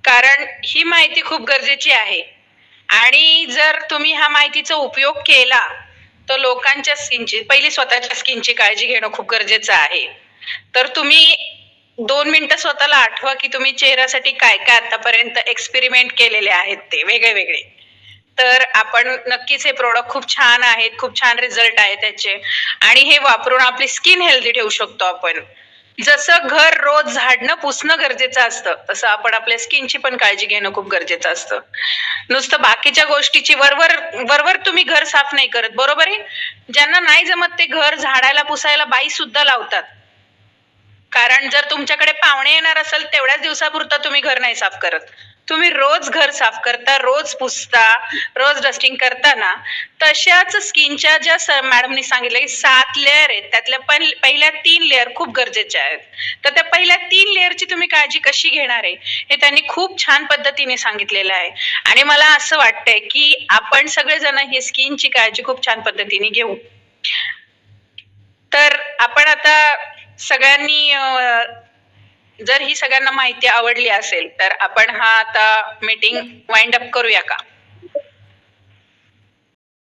कारण ही माहिती खूप गरजेची आहे. आणि जर तुम्ही ह्या माहितीचा उपयोग केला तर लोकांच्या स्किनची, पहिली स्वतःच्या स्किनची काळजी घेणं खूप गरजेचं आहे. तर तुम्ही 2 मिनिटं स्वतःला आठवा की तुम्ही चेहऱ्यासाठी काय काय आतापर्यंत एक्सपेरिमेंट केलेले आहेत ते वेगळे वेगळे. तर आपण नक्कीच हे प्रोडक्ट खूप छान आहेत, खूप छान रिझल्ट आहे त्याचे, आणि हे वापरून आपली स्किन हेल्दी ठेवू शकतो आपण. जसं घर रोज झाडणं पुसणं गरजेचं असतं, तसं आपण आपल्या स्किनची पण काळजी घेणं खूप गरजेचं असतं. नुसतं बाकीच्या गोष्टीची वरवर तुम्ही घर साफ नाही करत, बरोबर आहे. ज्यांना नाही जमत ते घर झाडायला पुसायला बाई सुद्धा लावतात. कारण जर तुमच्याकडे पाहुणे येणार असेल तेवढ्याच दिवसापुरता तुम्ही घर नाही साफ करत. तुम्ही रोज घर साफ करता, रोज पुसता, रोज डस्टिंग करता ना. तशाच स्किनच्या ज्या मॅडमनी सांगितलं की 7 लेअर आहेत, त्यातल्या पहिल्या 3 लेअर खूप गरजेच्या आहेत. तर त्या पहिल्या 3 लेअरची तुम्ही काळजी कशी घेणार आहे हे त्यांनी खूप छान पद्धतीने सांगितलेलं आहे. आणि मला असं वाटतंय की आपण सगळेजण ही स्किनची काळजी खूप छान पद्धतीने घेऊ. तर आपण आता सगळ्यांनी जर ही सगळ्यांना माहिती आवडली असेल तर आपण हा आता मीटिंग वाइंड अप करूया का?